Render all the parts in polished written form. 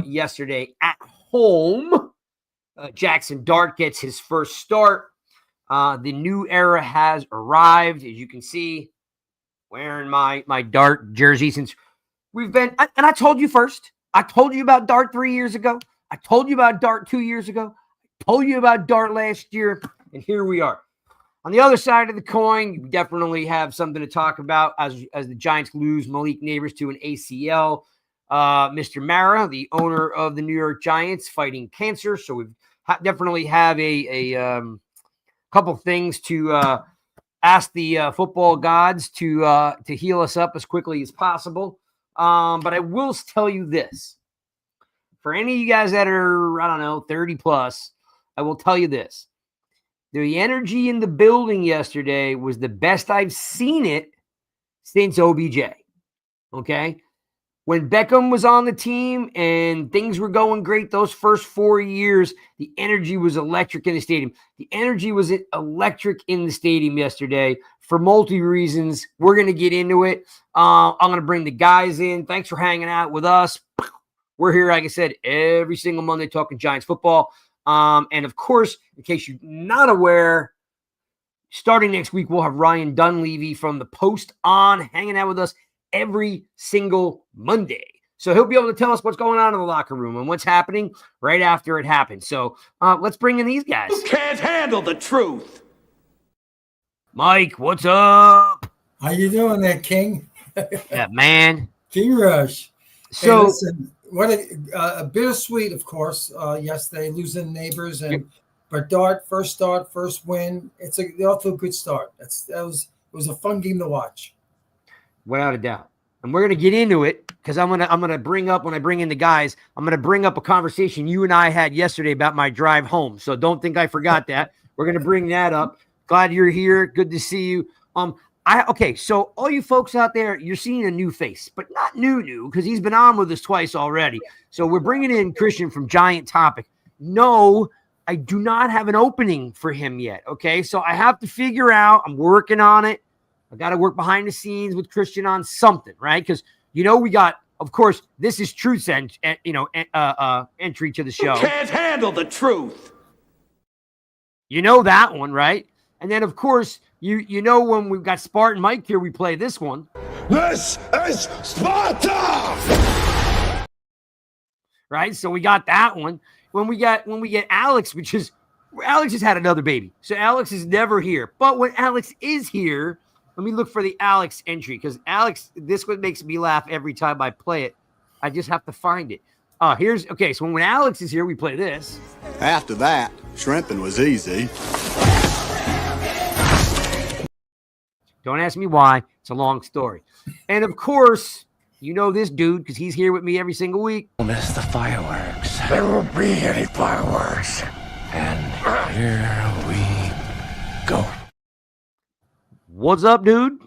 yesterday at home. Jaxson Dart gets his first start. The new era has arrived, as you can see, wearing my Dart jersey since we've been, and I told you first. I told you about Dart 3 years ago. I told you about Dart 2 years ago. I told you about Dart last year, and here we are. On the other side of the coin, we definitely have something to talk about as the Giants lose Malik Nabers to an ACL. Mr. Mara, the owner of the New York Giants, fighting cancer. So we definitely have a couple things to ask the football gods to heal us up as quickly as possible. But I will tell you this. For any of you guys that are, I don't know, 30 plus, I will tell you this. The energy in the building yesterday was the best I've seen it since OBJ. Okay? When Beckham was on the team and things were going great those first 4 years, the energy was electric in the stadium. The energy was electric in the stadium yesterday for multi reasons. We're going to get into it. I'm going to bring the guys in. Thanks for hanging out with us. We're here, like I said, every single Monday talking Giants football. And of course, in case you're not aware, starting next week, we'll have Ryan Dunleavy from the Post on hanging out with us every single Monday. So he'll be able to tell us what's going on in the locker room and what's happening right after it happens. So let's bring in these guys. You can't handle the truth. Mike, what's up? How you doing there, King? Yeah, man. King Rush. So hey, listen, what a bittersweet, of course. Yesterday, losing Neighbors, but Dart first start, first win. They're off to a good start. It was a fun game to watch. Without a doubt. And we're going to get into it because I'm gonna bring up, when I bring in the guys, I'm going to bring up a conversation you and I had yesterday about my drive home. So don't think I forgot that. We're going to bring that up. Glad you're here. Good to see you. Okay, so all you folks out there, you're seeing a new face, but not new because he's been on with us twice already. So we're bringing in Christian from Giant Topic. No, I do not have an opening for him yet, okay? So I have to figure out, I'm working on it. I got to work behind the scenes with Christian on something, right? Because, we got, of course, this is Truth's entry to the show. You can't handle the truth. You know that one, right? And then, of course, you know when we've got Spartan Mike here, we play this one. This is Sparta! Right? So we got that one. When we get Alex, Alex has had another baby. So Alex is never here. But when Alex is here, let me look for the Alex entry because Alex, this one makes me laugh every time I play it. I just have to find it. So when Alex is here, we play this. After that, shrimping was easy. Don't ask me why. It's a long story. And of course, you know this dude because he's here with me every single week. Miss the fireworks. There won't be any fireworks. And here we go. What's up, dude?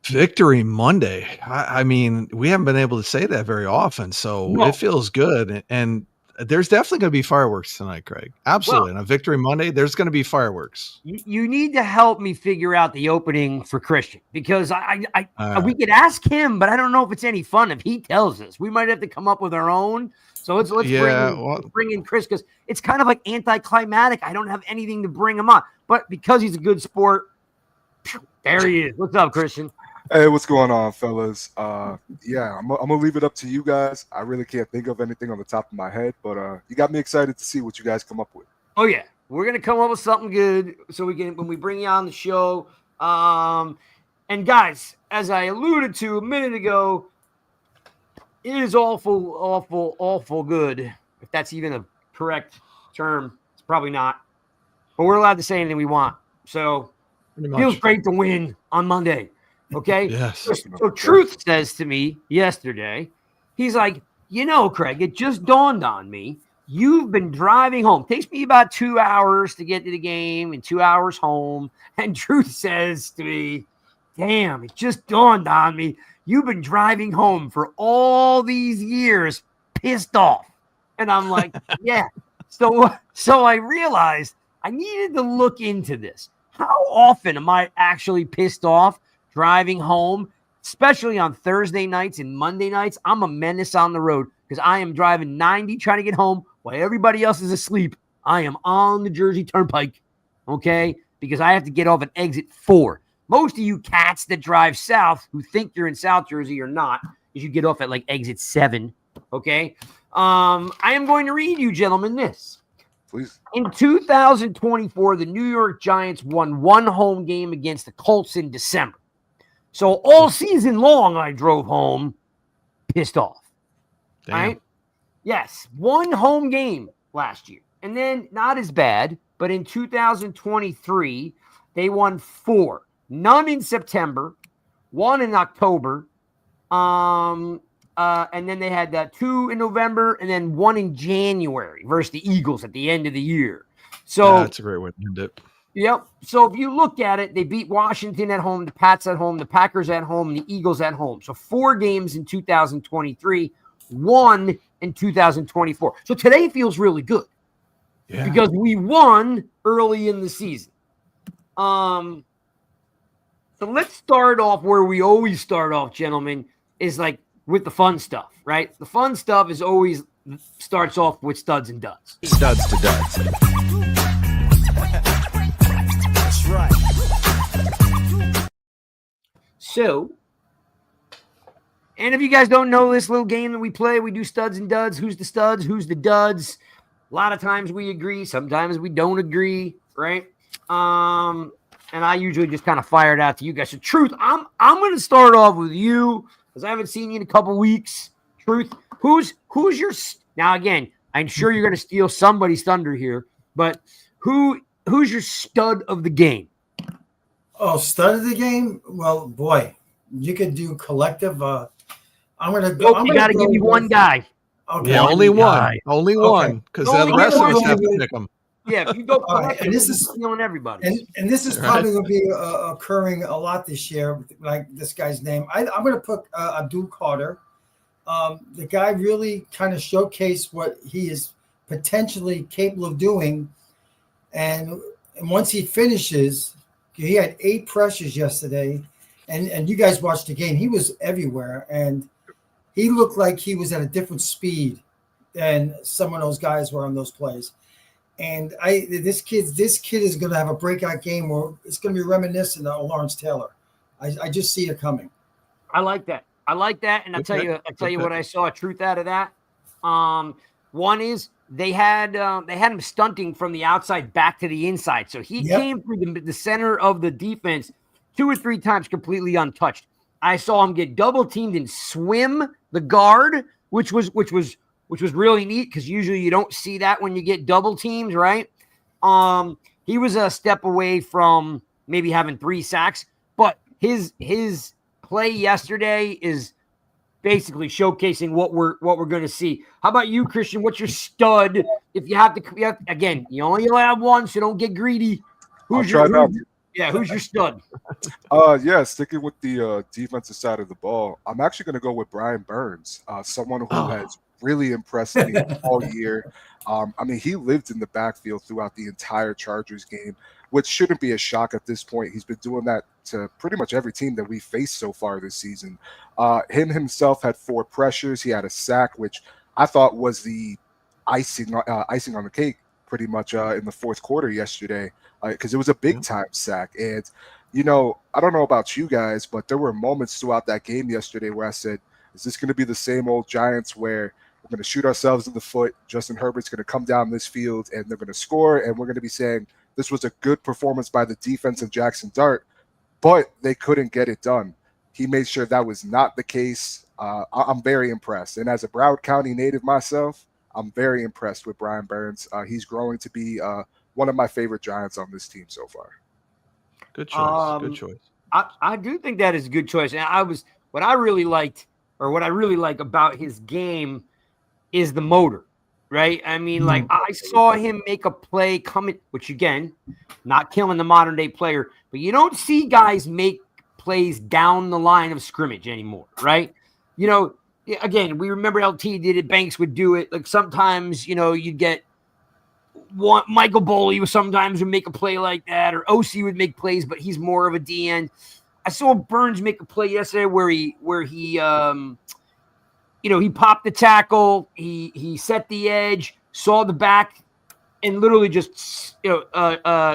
Victory Monday. I mean, we haven't been able to say that very often, so It feels good. And there's definitely going to be fireworks tonight, Craig. Absolutely. On a Victory Monday, there's going to be fireworks. You need to help me figure out the opening for Christian because we could ask him, but I don't know if it's any fun if he tells us. We might have to come up with our own. So let's bring in Chris because it's kind of like anticlimactic. I don't have anything to bring him on, but because he's a good sport, there he is. What's up, Christian? Hey, what's going on, fellas? I'm gonna leave it up to you guys. I really can't think of anything on the top of my head, but you got me excited to see what you guys come up with. Oh yeah, we're gonna come up with something good so we can when we bring you on the show. And guys, as I alluded to a minute ago, it is awful good. If that's even a correct term, it's probably not. But we're allowed to say anything we want. So it feels great to win on Monday. Okay. Yes. So Truth says to me yesterday, he's like, Craig, it just dawned on me. You've been driving home. Takes me about 2 hours to get to the game and 2 hours home. And Truth says to me, damn, it just dawned on me. You've been driving home for all these years, pissed off. And I'm like, yeah. So I realized I needed to look into this. How often am I actually pissed off driving home, especially on Thursday nights and Monday nights? I'm a menace on the road because I am driving 90 trying to get home while everybody else is asleep. I am on the Jersey Turnpike, okay, because I have to get off at exit 4. Most of you cats that drive south who think you're in South Jersey or not, you should get off at like exit 7, okay? I am going to read you, gentlemen, this. Please. In 2024, the New York Giants won 1 home game against the Colts in December. So all season long, I drove home pissed off. Damn. Right? Yes, 1 home game last year. And then not as bad, but in 2023, they won 4. None in September, 1 in October, and then they had 2 in November, and then 1 in January versus the Eagles at the end of the year. So that's a great way to end it. Yep. So if you look at it, they beat Washington at home, the Pats at home, the Packers at home, and the Eagles at home. So 4 games in 2023, 1 in 2024. So today feels really good because we won early in the season. So let's start off where we always start off, gentlemen, is like with the fun stuff, right? The fun stuff is always starts off with studs and duds. Studs to duds. That's right. So, and if you guys don't know this little game that we play, we do studs and duds. Who's the studs? Who's the duds? A lot of times we agree. Sometimes we don't agree, right? And I usually just kind of fire it out to you guys. So, Truth, I'm going to start off with you because I haven't seen you in a couple weeks. Truth, who's your now? Again, I'm sure you're going to steal somebody's thunder here, but who's your stud of the game? Oh, stud of the game? Well, boy, you could do collective. I'm going to go. Nope, you got to give me one guy. Okay. Yeah, only one. guy. Only Okay. one, because Only the rest of us one. have to pick them. Yeah, if you go All right, collective, and this you're is- stealing everybody. And this is probably going to be occurring a lot this year, like this guy's name. I'm going to put Abdul Carter. The guy really kind of showcased what he is potentially capable of doing. And once he finishes, he had 8 pressures yesterday. And you guys watched the game. He was everywhere. And he looked like he was at a different speed than some of those guys were on those plays. And this kid is going to have a breakout game where it's going to be reminiscent of Lawrence Taylor. I just see it coming. I like that. And I'll tell you what I saw truth out of that. One is they had him stunting from the outside back to the inside. So he came through the center of the defense 2 or 3 times completely untouched. I saw him get double teamed and swim the guard, which was really neat because usually you don't see that when you get double teams, right? He was a step away from maybe having 3 sacks, but his play yesterday is basically showcasing what we're going to see. How about you, Christian? What's your stud? If you have to, again, you only have one, so don't get greedy. Who's your stud? Sticking with the defensive side of the ball, I'm actually going to go with Brian Burns, someone who has really impressed me all year. He lived in the backfield throughout the entire Chargers game, which shouldn't be a shock at this point. He's been doing that to pretty much every team that we faced so far this season. Him himself had 4 pressures. He had a sack, which I thought was the icing on the cake pretty much in the fourth quarter yesterday, because it was a big-time sack. And, I don't know about you guys, but there were moments throughout that game yesterday where I said, is this going to be the same old Giants where we're going to shoot ourselves in the foot, Justin Herbert's going to come down this field, and they're going to score, and we're going to be saying this was a good performance by the defense of Jaxson Dart, but they couldn't get it done. He made sure that was not the case. I'm very impressed. And as a Broward County native myself, I'm very impressed with Brian Burns. He's growing to be one of my favorite Giants on this team so far. Good choice. Good choice. I do think that is a good choice. And what I really like about his game is the motor, right? I saw him make a play coming, which again, not killing the modern day player, but you don't see guys make plays down the line of scrimmage anymore, right? Again, we remember LT did it, Banks would do it. Like sometimes, you'd get one Michael Boley sometimes would make a play like that, or OC would make plays, but he's more of a D end. I saw Burns make a play yesterday where he he popped the tackle, he set the edge, saw the back, and literally just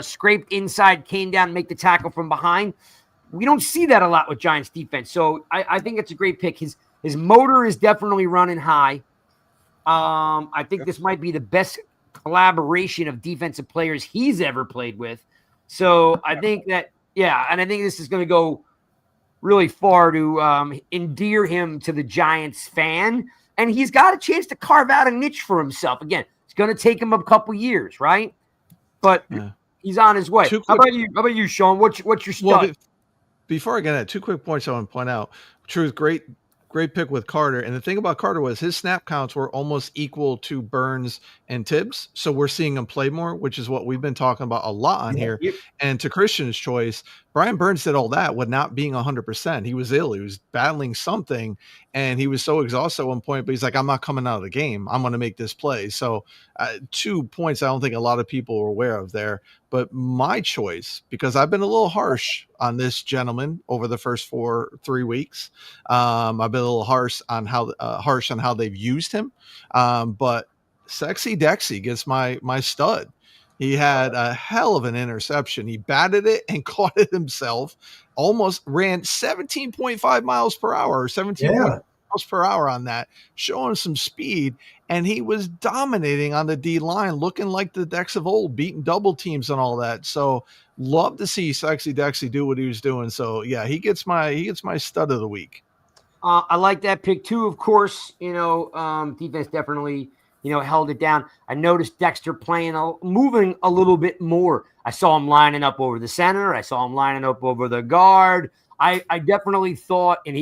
scraped inside, came down, and make the tackle from behind. We don't see that a lot with Giants defense, so I think it's a great pick. His motor is definitely running high. I think this might be the best collaboration of defensive players he's ever played with. So I think that, and I think this is going to go really far to endear him to the Giants fan. And he's got a chance to carve out a niche for himself. Again, it's going to take him a couple years, right? But he's on his way. How about you, Sean? What's your stud? Well, before I get at 2 quick points I want to point out. Truth, great pick with Carter. And the thing about Carter was his snap counts were almost equal to Burns and Tibbs. So we're seeing him play more, which is what we've been talking about a lot on here. Yep. And to Christian's choice, Brian Burns did all that with not being 100%. He was ill. He was battling something, and he was so exhausted at one point, but he's like, I'm not coming out of the game. I'm going to make this play. So 2 points I don't think a lot of people were aware of there. But my choice, because I've been a little harsh on this gentleman over the first 3 weeks. I've been a little harsh on how they've used him. But Sexy Dexy gets my stud. He had a hell of an interception. He batted it and caught it himself. Almost ran 17.5 miles per hour, or 17 miles per hour on that, showing some speed. And he was dominating on the D line, looking like the Dex of old, beating double teams and all that. So love to see Sexy Dexy do what he was doing. So yeah, he gets my stud of the week. I like that pick too. Of course, defense definitely held it down. I noticed Dexter moving a little bit more. I saw him lining up over the center. I saw him lining up over the guard. I definitely thought, and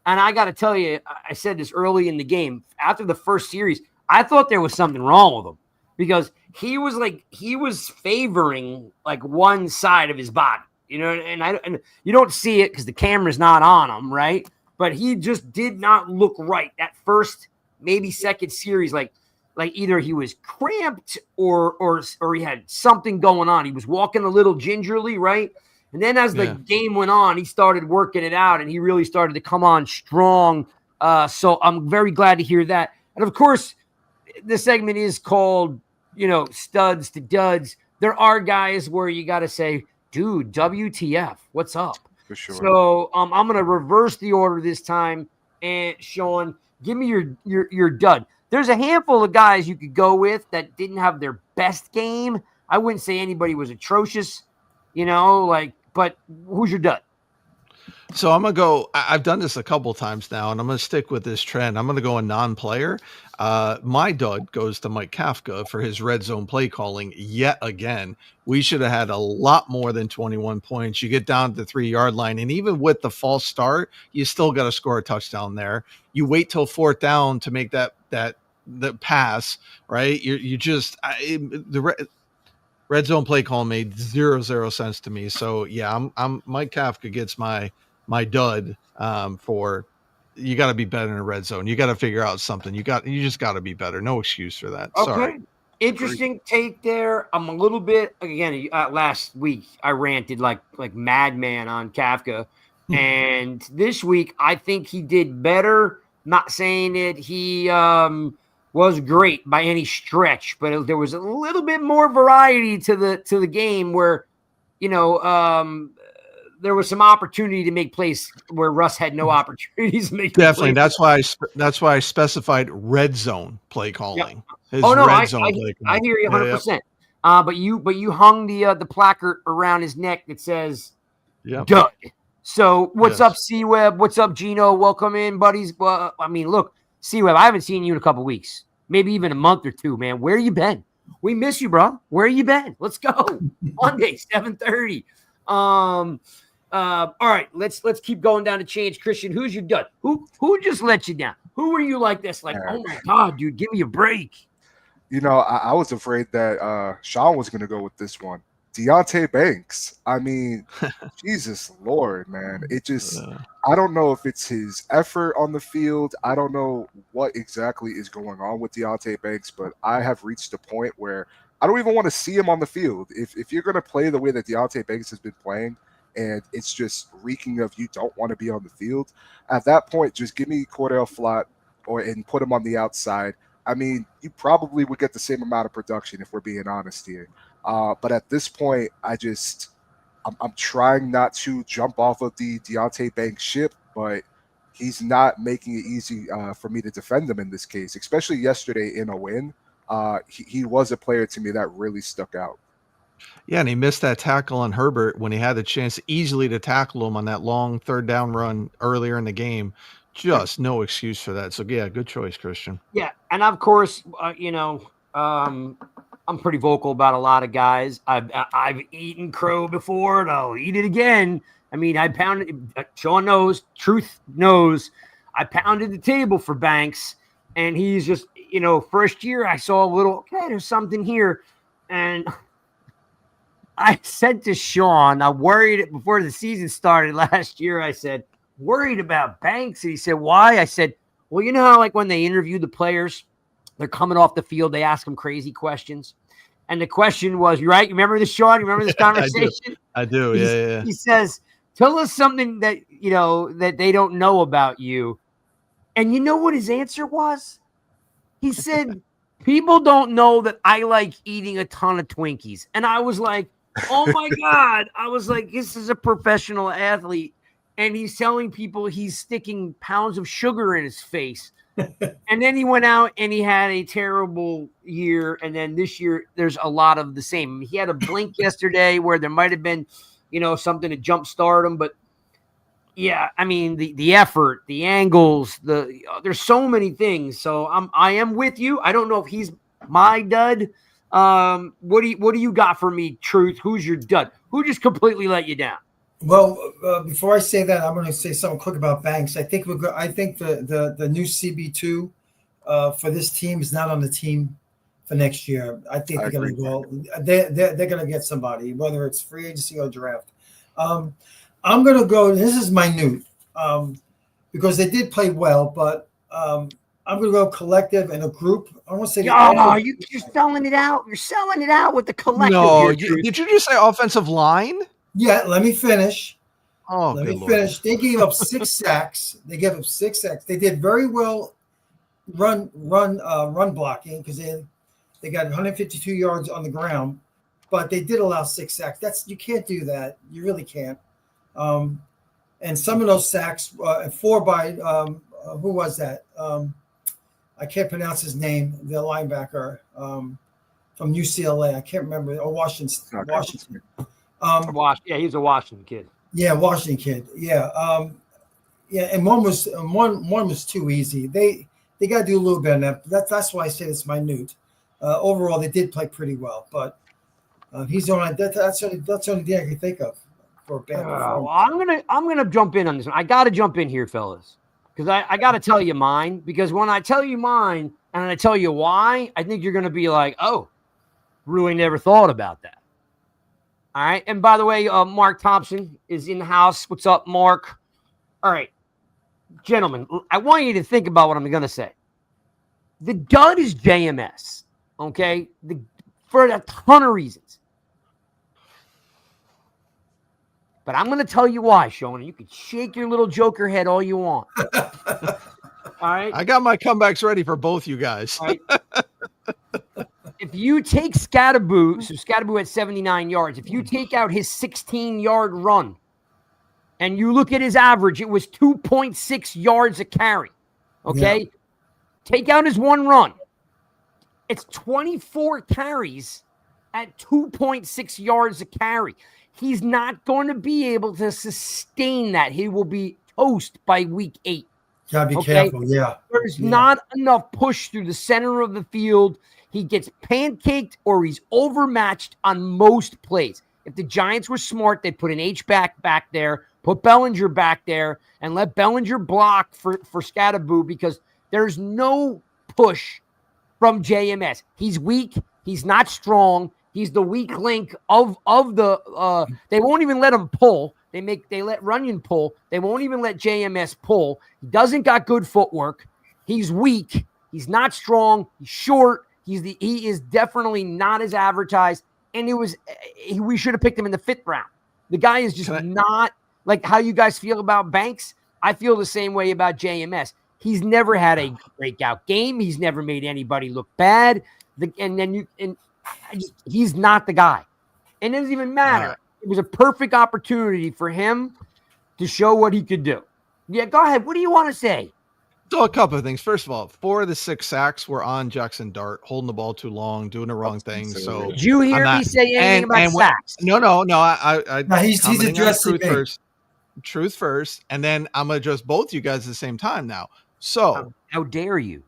and I got to tell you, I said this early in the game. After the first series, I thought there was something wrong with him because he was favoring like one side of his body, and you don't see it because the camera's not on him, right? But he just did not look right that first, maybe second series, like either he was cramped or he had something going on. He was walking a little gingerly, right? And then as the game went on, he started working it out, and he really started to come on strong. So I'm very glad to hear that. And, of course, the segment is called, studs to duds. There are guys where you got to say, dude, WTF, what's up? For sure. So I'm going to reverse the order this time. And, Sean, give me your dud. There's a handful of guys you could go with that didn't have their best game. I wouldn't say anybody was atrocious, but who's your dud? So I'm going to go, I've done this a couple times now, and I'm going to stick with this trend. I'm going to go a non-player. My dud goes to Mike Kafka for his red zone play calling yet again. We should have had a lot more than 21 points. You get down to the 3-yard line, and even with the false start, you still got to score a touchdown there. You wait till 4th down to make that pass, right? The red zone play call made zero sense to me. So yeah, I'm Mike Kafka gets my dud for you got to be better in the red zone. You got to figure out something. You just got to be better. No excuse for that. Okay. Sorry. Interesting take there. I'm a little bit again. Last week I ranted like madman on Kafka, and this week I think he did better. Not saying that he was great by any stretch, but there was a little bit more variety to the game where, there was some opportunity to make plays where Russ had no opportunities to make. Definitely, that's why I specified red zone play calling. Yep. I hear you 100%. But you hung the placard around his neck that says "dud." So what's up, C-Web? What's up, Gino? Welcome in, buddies. Well, I mean, look, C-Web, I haven't seen you in a couple weeks, maybe even a month or two, man. Where you been? We miss you, bro. Where you been? Let's go. Monday, 7:30. All right, let's keep going down the change. Christian, who's your dud? Who just let you down? Who were you like this? Like, oh my God, dude, give me a break. I was afraid that Sean was going to go with this one. Deontay Banks. I mean, Jesus Lord, man. It just, I don't know if it's his effort on the field. I don't know what exactly is going on with Deontay Banks, but I have reached a point where I don't even want to see him on the field. If you're going to play the way that Deontay Banks has been playing, and it's just reeking of you don't want to be on the field, at that point, just give me Cordell Flott and put him on the outside, I mean, you probably would get the same amount of production if we're being honest here. But at this point, I'm trying not to jump off of the Deontay Banks ship, but he's not making it easy for me to defend him in this case, especially yesterday in a win. He was a player to me that really stuck out. Yeah, and he missed that tackle on Herbert when he had the chance easily to tackle him on that long third down run earlier in the game. Just no excuse for that. So, yeah, good choice, Christian. Yeah, and of course, I'm pretty vocal about a lot of guys. I've eaten crow before, and I'll eat it again. I mean, I pounded. Sean knows. Truth knows. I pounded the table for Banks, and he's just, first year I saw a little. Okay, there's something here, and I said to Sean, I worried before the season started last year. I said, worried about Banks. And he said, why? I said, well, you know how like when they interview the players, they're coming off the field, they ask them crazy questions. And the question was, you right? You remember this, Sean? You remember this conversation? I do. Yeah. He says, tell us something that, that they don't know about you. And you know what his answer was? He said, people don't know that I like eating a ton of Twinkies. And I was like, oh my God. I was like, this is a professional athlete. And he's telling people he's sticking pounds of sugar in his face. And then he went out and he had a terrible year. And then this year, there's a lot of the same. He had a blink yesterday where there might have been, something to jumpstart him. But yeah, I mean, the effort, the angles, there's so many things. So I am with you. I don't know if he's my dud. What do you got for me, Truth? Who's your dud? Who just completely let you down? Well, before I say that, I'm going to say something quick about Banks. I think I think the new CB2 for this team is not on the team for next year. I think they're going to go. They're going to get somebody, whether it's free agency or draft. I'm going to go. This is minute because they did play well, but I'm going to go collective and a group. I want to say. Oh, you're selling it out. You're selling it out with the collective. No, did you just say offensive line? Yeah, let me finish. Let me finish. They gave up 6 sacks. They did very well run blocking because they got 152 yards on the ground, but they did allow 6 sacks. You can't do that. You really can't. And some of those sacks, 4 by who was that? I can't pronounce his name. The linebacker from UCLA. I can't remember. Or Washington. Yeah, he's a Washington kid. Yeah, Washington kid. Yeah, and one was too easy. They got to do a little bit on that. That's why I say it's minute. Overall, they did play pretty well, but he's on. That's the only thing I can think of for a bad performance. I'm gonna jump in on this one. I got to jump in here, fellas, because I got to tell you mine. Because when I tell you mine and I tell you why, I think you're gonna be like, oh, really never thought about that. All right. And by the way, Mark Thompson is in the house. What's up, Mark? All right. Gentlemen, I want you to think about what I'm going to say. The dud is JMS, okay? For a ton of reasons. But I'm going to tell you why, Sean. You can shake your little joker head all you want. All right? I got my comebacks ready for both you guys. All right. If you take Scatterboo, so Scatterboo had 79 yards. If you take out his 16-yard run and you look at his average, it was 2.6 yards a carry. Okay? Yeah. Take out his one run. It's 24 carries at 2.6 yards a carry. He's not going to be able to sustain that. He will be toast by week 8. Gotta be careful, yeah. There's not enough push through the center of the field. He gets pancaked or he's overmatched on most plays. If the Giants were smart, they'd put an H-back back there, put Bellinger back there, and let Bellinger block for Scatterboo because there's no push from JMS. He's weak. He's not strong. He's the weak link of the they won't even let him pull. They let Runyon pull. They won't even let JMS pull. He doesn't got good footwork. He's weak. He's not strong. He's short. He is definitely not as advertised. And we should have picked him in the 5th round. The guy is just not like how you guys feel about Banks. I feel the same way about JMS. He's never had a breakout game. He's never made anybody look bad. He's not the guy. And it doesn't even matter. It was a perfect opportunity for him to show what he could do. Yeah, go ahead. What do you want to say? So a couple of things. First of all, 4 of the 6 sacks were on Jaxson Dart, holding the ball too long, doing the wrong thing. So did you hear me say anything about sacks? No. He's addressing truth first, and then I'm gonna address both you guys at the same time now. So how dare you?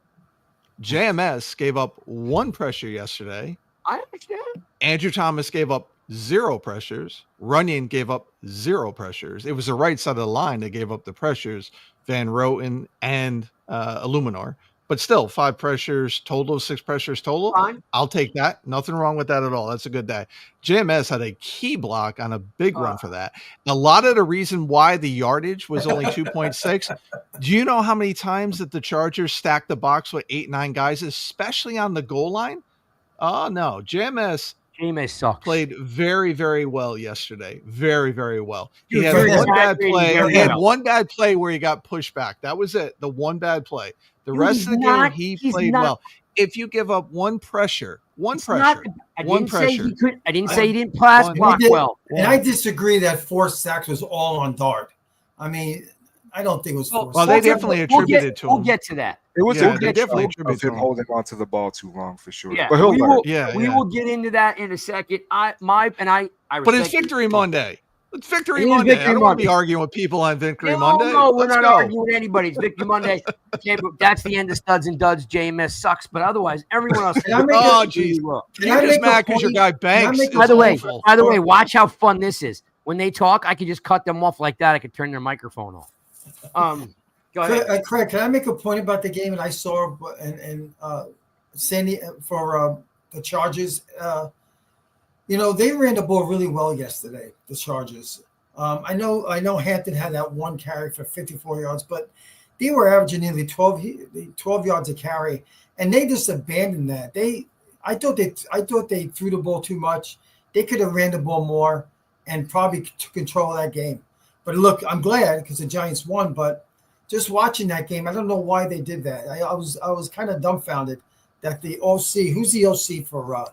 JMS gave up 1 pressure yesterday. I understand. Andrew Thomas gave up 0 pressures. Runyon gave up 0 pressures. It was the right side of the line that gave up the pressures, Van Roten and Illuminor. But still, 5 pressures total, 6 pressures total. Fine. I'll take that. Nothing wrong with that at all. That's a good day. JMS had a key block on a big run for that. A lot of the reason why the yardage was only 2.6. Do you know how many times that the Chargers stacked the box with 8, 9 guys, especially on the goal line? Oh, no. JMS sucks. Played very, very well yesterday. Very, very well. He Dude, had very one good. bad play. Very He had well. one bad play where he got pushed back. That was it. The one bad play. The rest of the game, he played well. If you give up one pressure, I didn't say he didn't pass block well. And I disagree that 4 sacks was all on Dart. I mean, I don't think it was 4 Well, sacks. they definitely attributed to him. We'll get to that. It was Yeah, a they good definitely show of attribute to him him. holding on to the ball too long for sure. Yeah, But he'll we learn. will get into that in a second. I But it's Victory Monday. It's Victory It is Monday. Victory I don't want to be Monday. arguing with people on Victory No, Monday. no, we're Let's not go. arguing with anybody. It's Victory Monday. Okay, but that's the end of Studs and Duds. JMS sucks, but otherwise, everyone else. Can I make Oh, a- geez. Can You're I just make a mad because your point? guy Can I Banks make is a By the way, awful. watch how fun this is. When they talk, I can just cut them off like that. I could turn their microphone off. Go ahead. Craig, can I make a point about the game that I saw and Sandy for the Chargers? They ran the ball really well yesterday, the Chargers. I know Hampton had that 1 carry for 54 yards, but they were averaging nearly 12 yards a carry, and they just abandoned that. I thought they threw the ball too much. They could have ran the ball more and probably took control of that game. But look, I'm glad because the Giants won, but just watching that game, I don't know why they did that. I was kind of dumbfounded that the OC, who's the OC for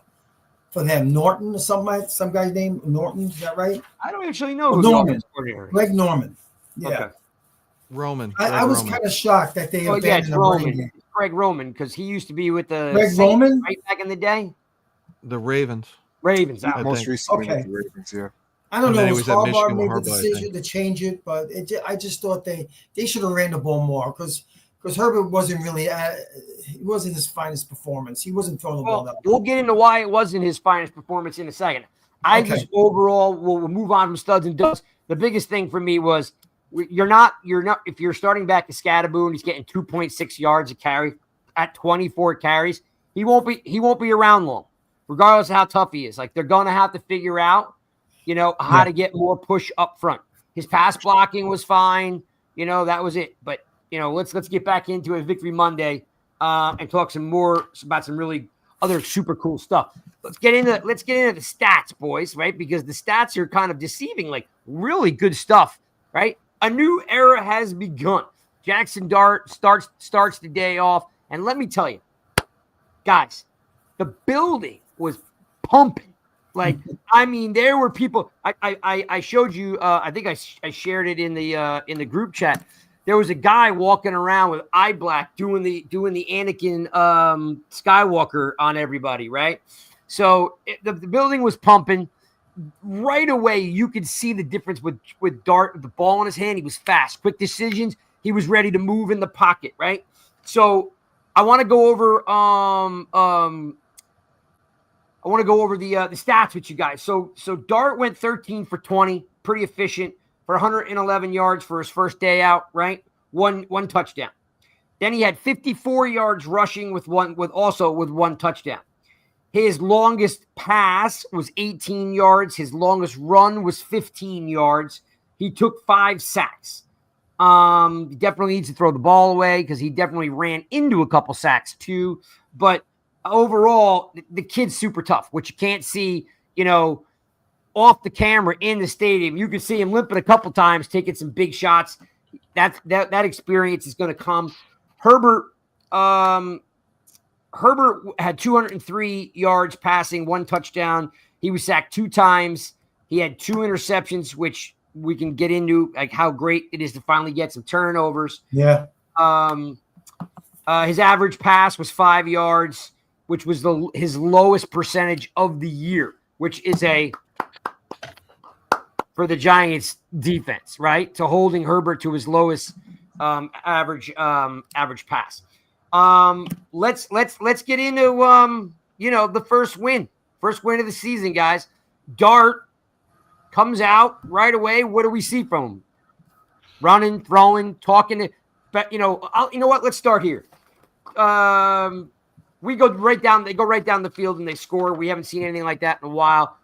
them? Norton or some guy's name Norton, is that right? I don't actually know who Norman. the coordinator is. Greg Norman. Yeah. Okay. Roman. I was kind of shocked that they abandoned the running game. Greg Roman, because he used to be with the Greg Saints, Roman? right back in the day. The Ravens. Ravens. I Most think. recently Okay. with the Ravens, yeah. I don't And know. then It he was was at Harbaugh Michigan made with the Harbaugh, I decision think. to change it, but I just thought they should have ran the ball more because Herbert wasn't really it wasn't his finest performance. He wasn't throwing the ball that We'll get into why it wasn't his finest performance in a second. I just overall we'll move on from Studs and Duds. The biggest thing for me was you're not if you're starting back to Scadaboo and he's getting 2.6 yards a carry at 24 carries, he won't be around long, regardless of how tough he is. Like they're going to have to figure out, how to get more push up front. His pass blocking was fine, that was it. But let's get back into it, Victory Monday, and talk some more about some really other super cool stuff. Let's get into the stats, boys, right? Because the stats are kind of deceiving, like really good stuff, right? A new era has begun. Jaxson Dart starts the day off, and let me tell you, guys, the building was pumping. Like, I mean, there were people. I showed you. I think I shared it in the group chat. There was a guy walking around with eye black doing the Anakin Skywalker on everybody, right? So the building was pumping. Right away, you could see the difference with Dart, with the ball in his hand. He was fast, quick decisions. He was ready to move in the pocket, right? So I want to go over the stats with you guys. So Dart went 13 for 20, pretty efficient for 111 yards for his first day out, right? One touchdown. Then he had 54 yards rushing with one touchdown. His longest pass was 18 yards. His longest run was 15 yards. He took 5 sacks. He definitely needs to throw the ball away because he definitely ran into a couple sacks too. But overall, the kid's super tough, which you can't see, off the camera in the stadium. You can see him limping a couple times, taking some big shots. That experience is going to come. Herbert had 203 yards passing, 1 touchdown. He was sacked 2 times. He had 2 interceptions, which we can get into, like how great it is to finally get some turnovers. Yeah. His average pass was 5 yards, which was his lowest percentage of the year, which is for the Giants defense, right? To holding Herbert to his lowest average pass. Let's get into the first win of the season, guys. Dart comes out right away. What do we see from him? Running, throwing, talking. But you know what? Let's start here. They go right down the field and they score. We haven't seen anything like that in a while.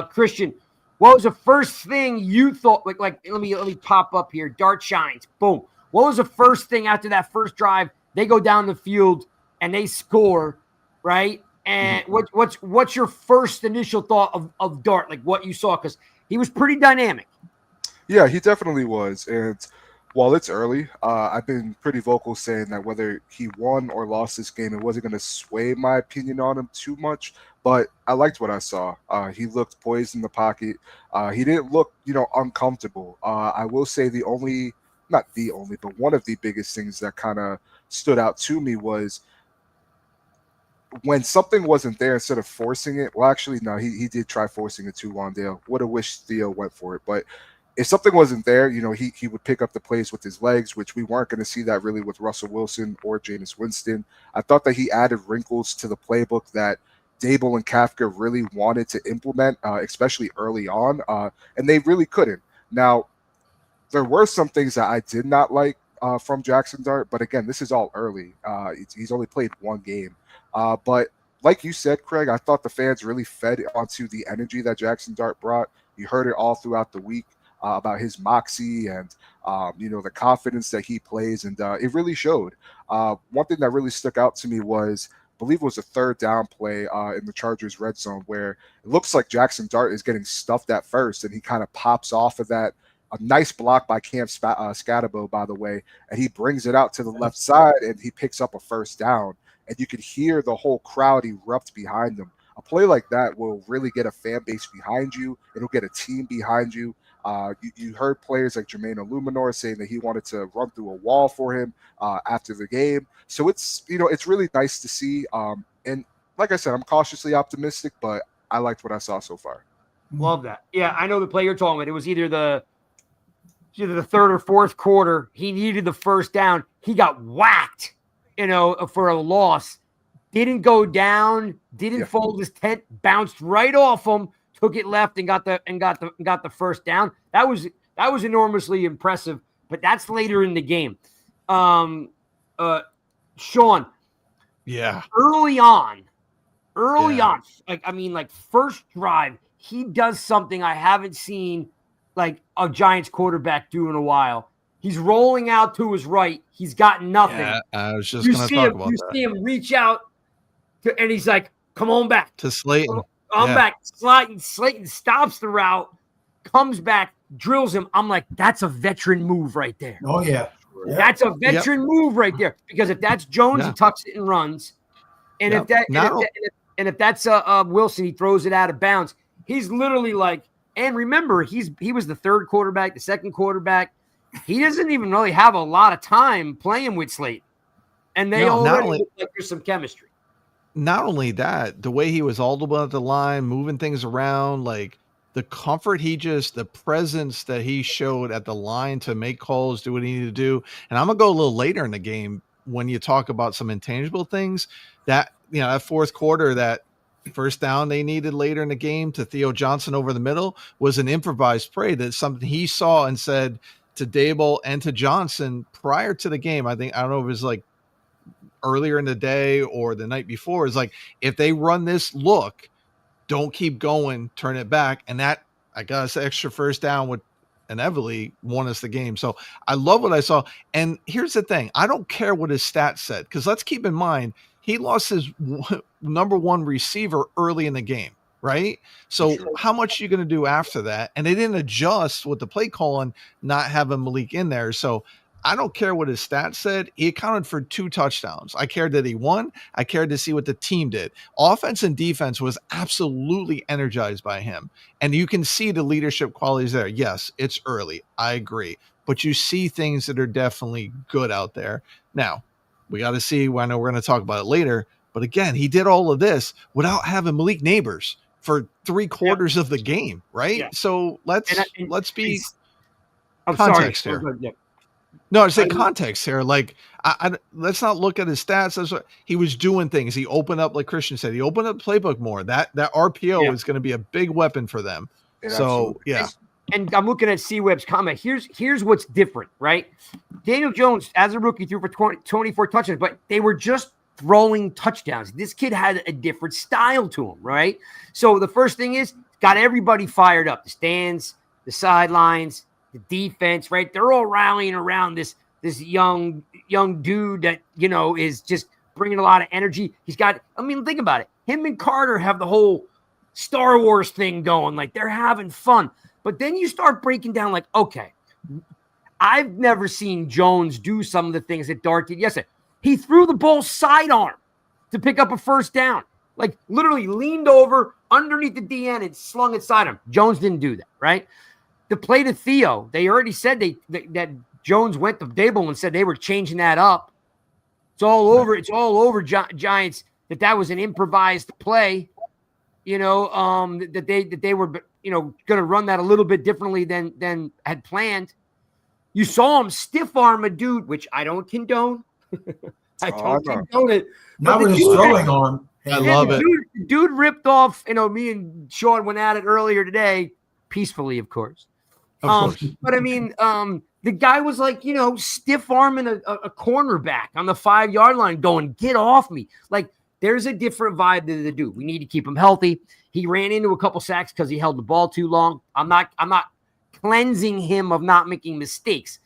Christian, what was the first thing you thought? Like let me pop up here. Dart shines. Boom. What was the first thing after that first drive? They go down the field and they score, right? And what's your first initial thought of Dart? Like what you saw, because he was pretty dynamic. Yeah, he definitely was. And while it's early, I've been pretty vocal saying that whether he won or lost this game, it wasn't going to sway my opinion on him too much. But I liked what I saw. He looked poised in the pocket. He didn't look, uncomfortable. I will say not the only, but one of the biggest things that kind of stood out to me was when something wasn't there, instead of forcing it. Well, actually, no, he did try forcing it to Wandale. Would have wished Theo went for it, but if something wasn't there, he would pick up the plays with his legs, which we weren't going to see that really with Russell Wilson or Jameis Winston. I thought that he added wrinkles to the playbook that Dable and Kafka really wanted to implement, especially early on, and they really couldn't. Now, there were some things that I did not like from Jaxson Dart, but again, this is all early. He's only played 1 game. But like you said, Craig, I thought the fans really fed onto the energy that Jaxson Dart brought. You heard it all throughout the week. About his moxie and, the confidence that he plays. And it really showed. One thing that really stuck out to me was, I believe it was a 3rd down play in the Chargers red zone where it looks like Jaxson Dart is getting stuffed at first and he kind of pops off of that. A nice block by Cam Scatabo, by the way, and he brings it out to the left side and he picks up a 1st down. And you could hear the whole crowd erupt behind him. A play like that will really get a fan base behind you. It'll get a team behind you. You heard players like Jermaine Illuminor saying that he wanted to run through a wall for him after the game. So it's really nice to see. And like I said, I'm cautiously optimistic, but I liked what I saw so far. Love that. Yeah, I know the play you're talking about. It was either the 3rd or 4th quarter. He needed the 1st down. He got whacked, for a loss. Didn't go down. Didn't fold his tent. Bounced right off him. Took it left and got the 1st down. That was enormously impressive. But that's later in the game. Sean. Yeah. Early on, first drive, he does something I haven't seen like a Giants quarterback do in a while. He's rolling out to his right. He's got nothing. Yeah, I was just going to talk about that. You see him reach out and he's like, "Come on back to Slayton." I'm back. Slayton stops the route, comes back, drills him. I'm like, that's a veteran move right there. Oh, yeah. That's a veteran move right there. Because if that's Jones, he tucks it and runs. And if that's Wilson, he throws it out of bounds. He's literally like, and remember, he was the 3rd quarterback, the 2nd quarterback. He doesn't even really have a lot of time playing with Slayton. And they already look like there's some chemistry. Not only that, the way he was audible at the line, moving things around, like the comfort the presence that he showed at the line to make calls, do what he needed to do. And I'm going to go a little later in the game when you talk about some intangible things that, that 4th quarter, that 1st down they needed later in the game to Theo Johnson over the middle was an improvised play. That's something he saw and said to Dable and to Johnson prior to the game. I don't know if it was like earlier in the day or the night before, is like, if they run this look, don't keep going, turn it back. And that, I guess, extra 1st down would inevitably won us the game. So I love what I saw. And here's the thing. I don't care what his stats said, because let's keep in mind, he lost his number 1 receiver early in the game, right? So how much are you going to do after that? And they didn't adjust with the play calling, not having Malik in there. So I don't care what his stats said. He accounted for 2 touchdowns. I cared that he won. I cared to see what the team did. Offense and defense was absolutely energized by him. And you can see the leadership qualities there. Yes, it's early. I agree. But you see things that are definitely good out there. Now, we got to see. I know we're going to talk about it later. But again, he did all of this without having Malik Nabers for 3/4 of the game, right? Yeah. So let's be I'm context sorry. here. No, I say context here. Like, let's not look at his stats. That's what he was doing things. He opened up, like Christian said, he opened up the playbook more. That RPO is going to be a big weapon for them. So, yeah. And I'm looking at C-Web's comment. Here's what's different, right? Daniel Jones, as a rookie, threw for 24 touchdowns, but they were just throwing touchdowns. This kid had a different style to him, right? So the first thing is, got everybody fired up. The stands, the sidelines, the defense, right? They're all rallying around this young dude that, is just bringing a lot of energy. He's got, think about it. Him and Carter have the whole Star Wars thing going. Like, they're having fun. But then you start breaking down like, okay, I've never seen Jones do some of the things that Dart did yesterday. He threw the ball sidearm to pick up a first down. Like, literally leaned over underneath the DN and slung it sidearm. Jones didn't do that, right? The play to Theo, they already said that Jones went to Dable and said they were changing that up. It's all over. It's all over, Giants, that was an improvised play, that they were, going to run that a little bit differently than had planned. You saw him stiff arm a dude, which I don't condone. I don't condone it. Not with his throwing arm. I love it. Dude ripped off, me and Sean went at it earlier today, peacefully, of course. But the guy was like, stiff arming a cornerback on the 5-yard line going, get off me. Like, there's a different vibe to the dude. We need to keep him healthy. He ran into a couple sacks because he held the ball too long. I'm not cleansing him of not making mistakes.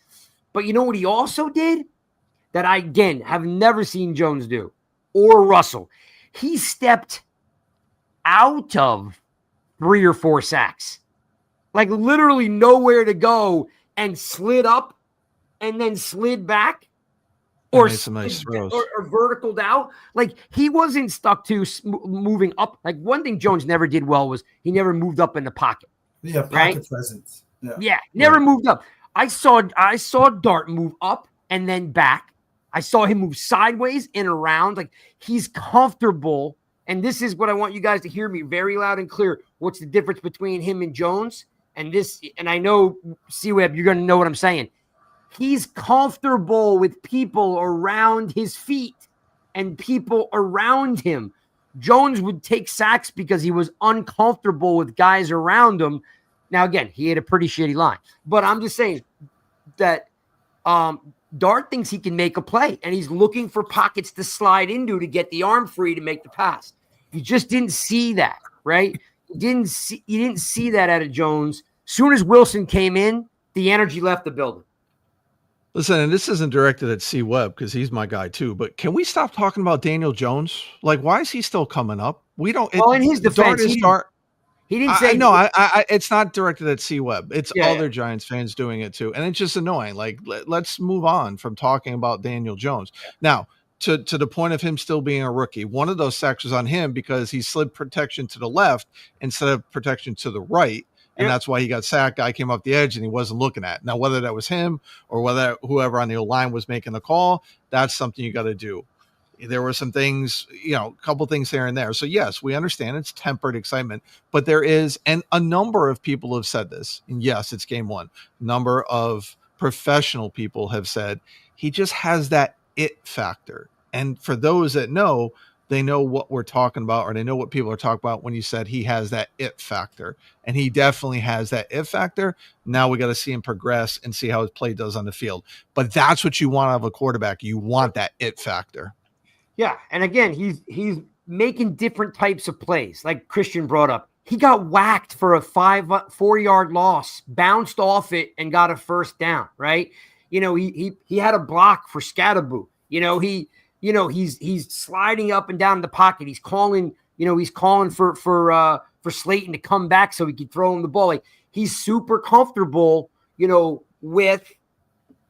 But you know what he also did that I, again, have never seen Jones do, or Russell? He stepped out of 3 or 4 sacks. Like, literally nowhere to go, and slid up and then slid back or some nice throws. Or verticaled out. Like, he wasn't stuck to moving up. Like, one thing Jones never did well was he never moved up in the pocket. Yeah, pocket presence. Yeah, never moved up. I saw Dart move up and then back. I saw him move sideways and around. Like, he's comfortable. And this is what I want you guys to hear me very loud and clear. What's the difference between him and Jones? And I know, C-Web, you're going to know what I'm saying. He's comfortable with people around his feet and people around him. Jones would take sacks because he was uncomfortable with guys around him. Now, again, he had a pretty shitty line. But I'm just saying that Dart thinks he can make a play, and he's looking for pockets to slide into to get the arm free to make the pass. You just didn't see that, right? You didn't see that out of Jones. Soon as Wilson came in, the energy left the building. Listen, and this isn't directed at C-Web because he's my guy too, but can we stop talking about Daniel Jones? Like, why is he still coming up? We don't. Well, in his defense, he didn't say. No, it's not directed at C-Web. It's other Giants fans doing it too, and it's just annoying. Like, let's move on from talking about Daniel Jones now. To the point of him still being a rookie, one of those sacks was on him because he slid protection to the left instead of protection to the right. And that's why he got sacked. Guy came off the edge and he wasn't looking at. Now, whether that was him or whether whoever on the line was making the call, that's something you got to do. There were some things, a couple things here and there. So, yes, we understand it's tempered excitement, but there is, and a number of people have said this. And yes, it's game one. A number of professional people have said he just has that it factor. And for those that know, they know what we're talking about, or they know what people are talking about when you said he has that it factor. And he definitely has that it factor. Now we got to see him progress and see how his play does on the field. But that's what you want out of a quarterback. You want that it factor. Yeah. And again, he's making different types of plays. Like Christian brought up, he got whacked for a 4-yard loss, bounced off it and got a first down, right? He had a block for Scatterboo. He's sliding up and down in the pocket. He's calling for Slayton to come back so he could throw him the ball. Like, he's super comfortable, with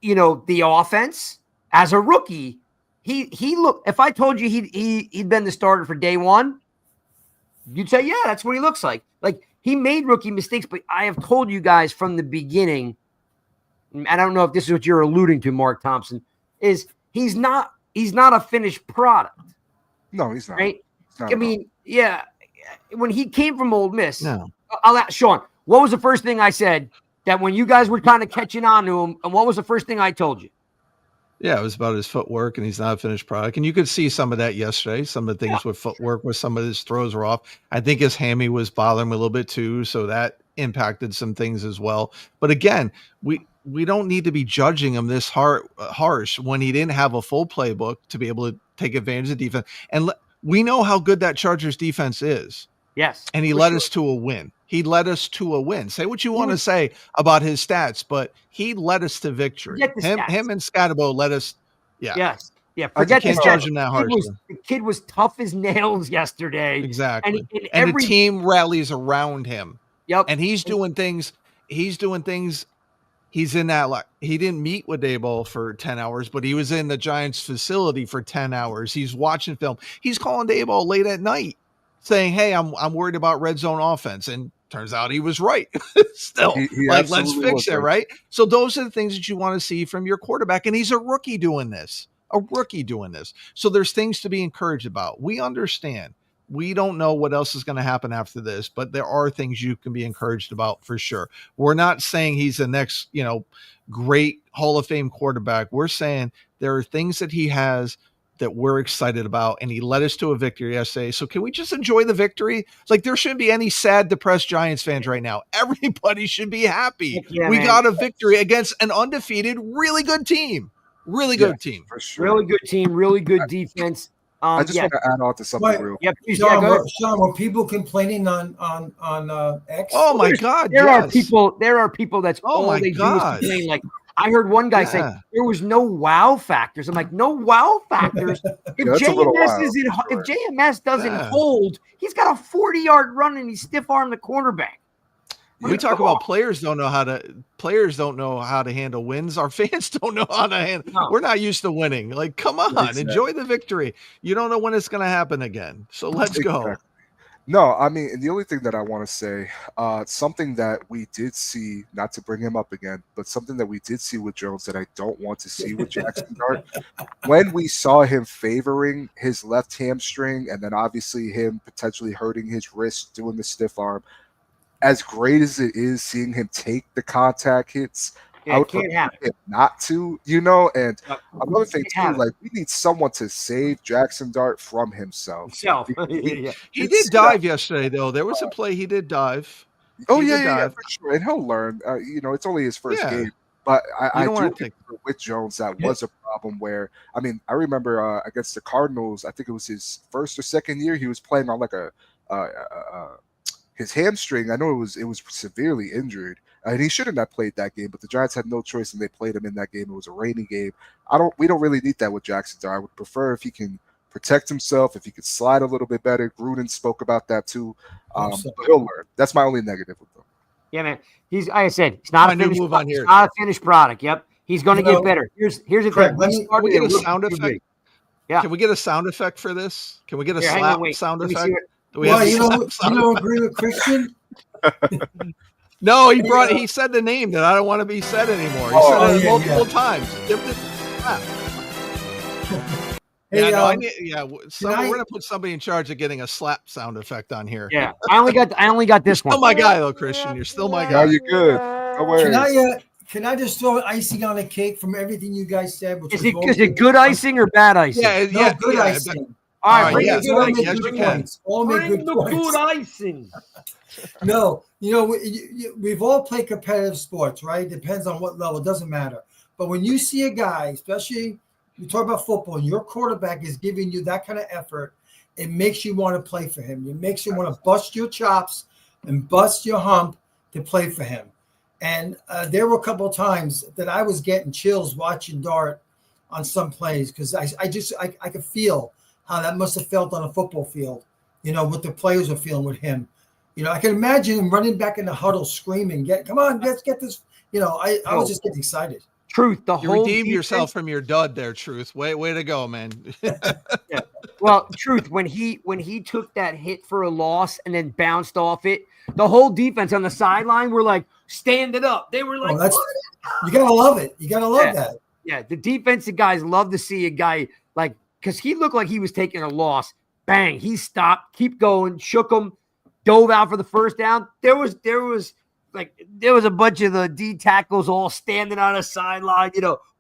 the offense as a rookie, he looked. If I told you he'd been the starter for day one, you'd say, yeah, that's what he looks like. Like, he made rookie mistakes, but I have told you guys from the beginning, and I don't know if this is what you're alluding to, Mark Thompson, is he's not a finished product. No, he's not. Right? He's not I mean, yeah, when he came from Ole Miss, No. I'll ask Sean, what was the first thing I said that when you guys were kind of catching on to him, and what was the first thing I told you? Yeah, it was about his footwork, and he's not a finished product. And you could see some of that yesterday. Some of the things with footwork, where some of his throws were off. I think his hammy was bothering him a little bit too, so that impacted some things as well. But again, we don't need to be judging him this harsh when he didn't have a full playbook to be able to take advantage of defense. And we know how good that Chargers defense is. Yes. And he led us to a win. He led us to a win. Say what you want to say about his stats, but he led us to victory. Him and Scatabo led us. Yeah. Yes. Yeah. Forget can't judge him that harshly. The kid was tough as nails yesterday. Exactly. And the team rallies around him. Yep. And he's doing things. He's in that, like, he didn't meet with Daboll for 10 hours, but he was in the Giants facility for 10 hours. He's watching film. He's calling Daboll late at night saying, hey, I'm worried about red zone offense. And turns out he was right. Still, let's fix it, right? So those are the things that you want to see from your quarterback. And he's a rookie doing this. So there's things to be encouraged about. We understand. We don't know what else is going to happen after this, but there are things you can be encouraged about for sure. We're not saying he's the next, great Hall of Fame quarterback. We're saying there are things that he has that we're excited about, and he led us to a victory yesterday. So can we just enjoy the victory? Like, there shouldn't be any sad, depressed Giants fans right now. Everybody should be happy. Yeah, we got a victory against an undefeated, really good team. Really good team. For sure. Really good team, really good defense. I just want to add on to something real quick. Sean, were people complaining on X? Oh my God! There are people that's all they do is complain. Like, I heard one guy say there was no wow factors. I'm like, no wow factors. If JMS doesn't hold, he's got a 40-yard run and he stiff armed the quarterback. We talk about players don't know how to handle wins. Our fans don't know how to handle. No. We're not used to winning. Like, come on, enjoy the victory. You don't know when it's going to happen again. So let's go. No, I mean, and the only thing that I want to say, something that we did see, not to bring him up again, but something that we did see with Jones that I don't want to see with Jaxson Dart, when we saw him favoring his left hamstring and then obviously him potentially hurting his wrist doing the stiff arm, as great as it is seeing him take the contact hits, I would prefer him not to, and another thing too, like, we need someone to save Jaxson Dart from himself. He did dive yesterday, though. There was a play he did dive. For sure. And he'll learn. It's only his first game. But I do think with Jones that was a problem where, I mean, I remember against the Cardinals, I think it was his first or second year, he was playing on like his hamstring. I know it was severely injured. And he shouldn't have played that game, but the Giants had no choice and they played him in that game. It was a rainy game. We don't really need that with Jaxson Dart. I would prefer if he can protect himself, if he could slide a little bit better. Gruden spoke about that too. But he'll learn. That's my only negative with him. Yeah, man. He's, like I said, he's not a finished product. He's not a finished product. Yep. He's going to get better. Here's the thing. Can we get a sound effect? Yeah. Can we get a sound effect for this? Can we get a slap sound effect? You don't agree with Christian? No, he said the name that I don't want to be said anymore. He said it multiple times. Give it Hey, we're gonna put somebody in charge of getting a slap sound effect on here. Yeah, I only got this one. Still my guy though, Christian. You're still my guy. No, you're good. No worries. Can I just throw icing on the cake from everything you guys said? Is it good icing or bad icing? Good icing. All right, bring the good icing. No, we've all played competitive sports, right? It depends on what level. It doesn't matter. But when you see a guy, especially you talk about football, and your quarterback is giving you that kind of effort, it makes you want to play for him. It makes you want to bust your chops and bust your hump to play for him. And there were a couple of times that I was getting chills watching Dart on some plays because I could feel how that must have felt on a football field, what the players are feeling with him. I can imagine him running back in the huddle screaming, come on, let's get this. I was just getting excited. Truth, the You whole redeemed yourself defense- from your dud there, Truth. Way to go, man. Yeah. Well, Truth, when he took that hit for a loss and then bounced off it, the whole defense on the sideline were like standing up. They were like, Oh, that's you gotta love it. You gotta love that. Yeah, the defensive guys love to see a guy like, because he looked like he was taking a loss. Bang, he stopped, keep going, shook him, dove out for the first down. There was a bunch of the D tackles all standing on a sideline,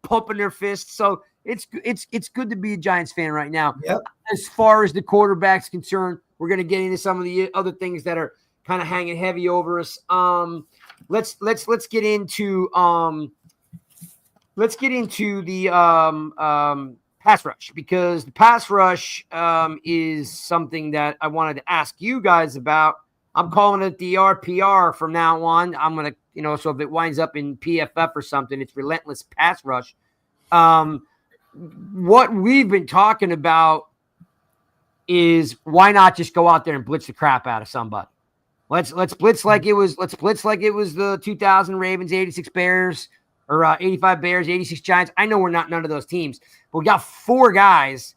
pumping their fists. So it's good to be a Giants fan right now. Yep. As far as the quarterback's concerned, we're going to get into some of the other things that are kind of hanging heavy over us. Let's get into the pass rush, because the pass rush is something that I wanted to ask you guys about. I'm calling it the RPR from now on. I'm going to, so if it winds up in PFF or something, it's relentless pass rush. What we've been talking about is why not just go out there and blitz the crap out of somebody? Let's blitz like it was the 2000 Ravens, 86 Bears, or 85 Bears, 86 Giants. I know we're not none of those teams, but we got 4 guys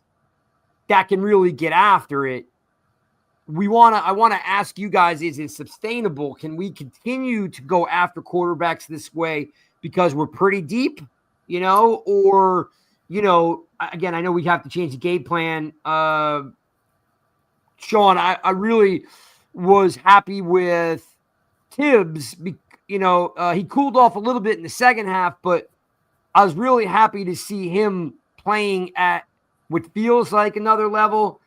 that can really get after it. I want to ask you guys, is it sustainable? Can we continue to go after quarterbacks this way because we're pretty deep, or, again, I know we have to change the game plan. Sean, I really was happy with Tibbs. He cooled off a little bit in the second half, but I was really happy to see him playing at what feels like another level.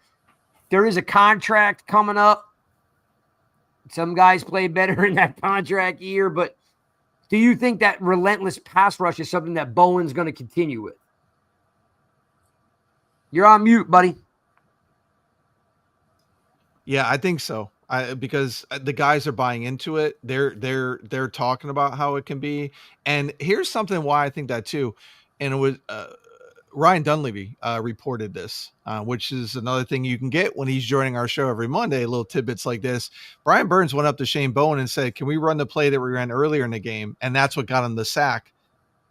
There is a contract coming up. Some guys play better in that contract year, but do you think that relentless pass rush is something that Bowen's going to continue with? You're on mute, buddy. Yeah, I think so. Because the guys are buying into it. They're talking about how it can be. And here's something why I think that too. And it was Ryan Dunleavy reported this, which is another thing you can get when he's joining our show every Monday, little tidbits like this. Brian Burns went up to Shane Bowen and said, can we run the play that we ran earlier in the game? And that's what got him the sack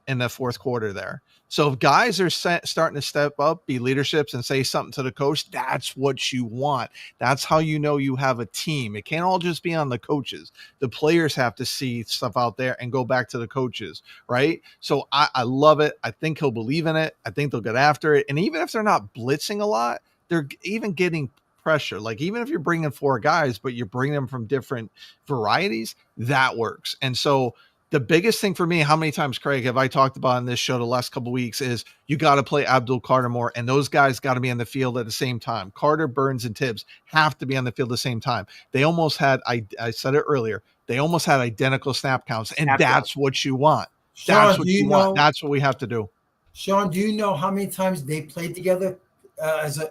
in the fourth quarter there. So if guys are starting to step up, be leaderships, and say something to the coach, that's what you want. That's how you know you have a team. It can't all just be on the coaches. The players have to see stuff out there and go back to the coaches, right? So I love it. I think he'll believe in it. I think they'll get after it. And even if they're not blitzing a lot, they're even getting pressure. Like even if you're bringing 4 guys, but you're bringing them from different varieties, that works. And so the biggest thing for me, how many times, Craig, have I talked about in this show the last couple of weeks, is you got to play Abdul Carter more, and those guys got to be on the field at the same time. Carter, Burns, and Tibbs have to be on the field at the same time. They almost had, I said it earlier, they almost had identical snap counts, and that's what you want. That's what you want. That's what we have to do. Sean, do you know how many times they played together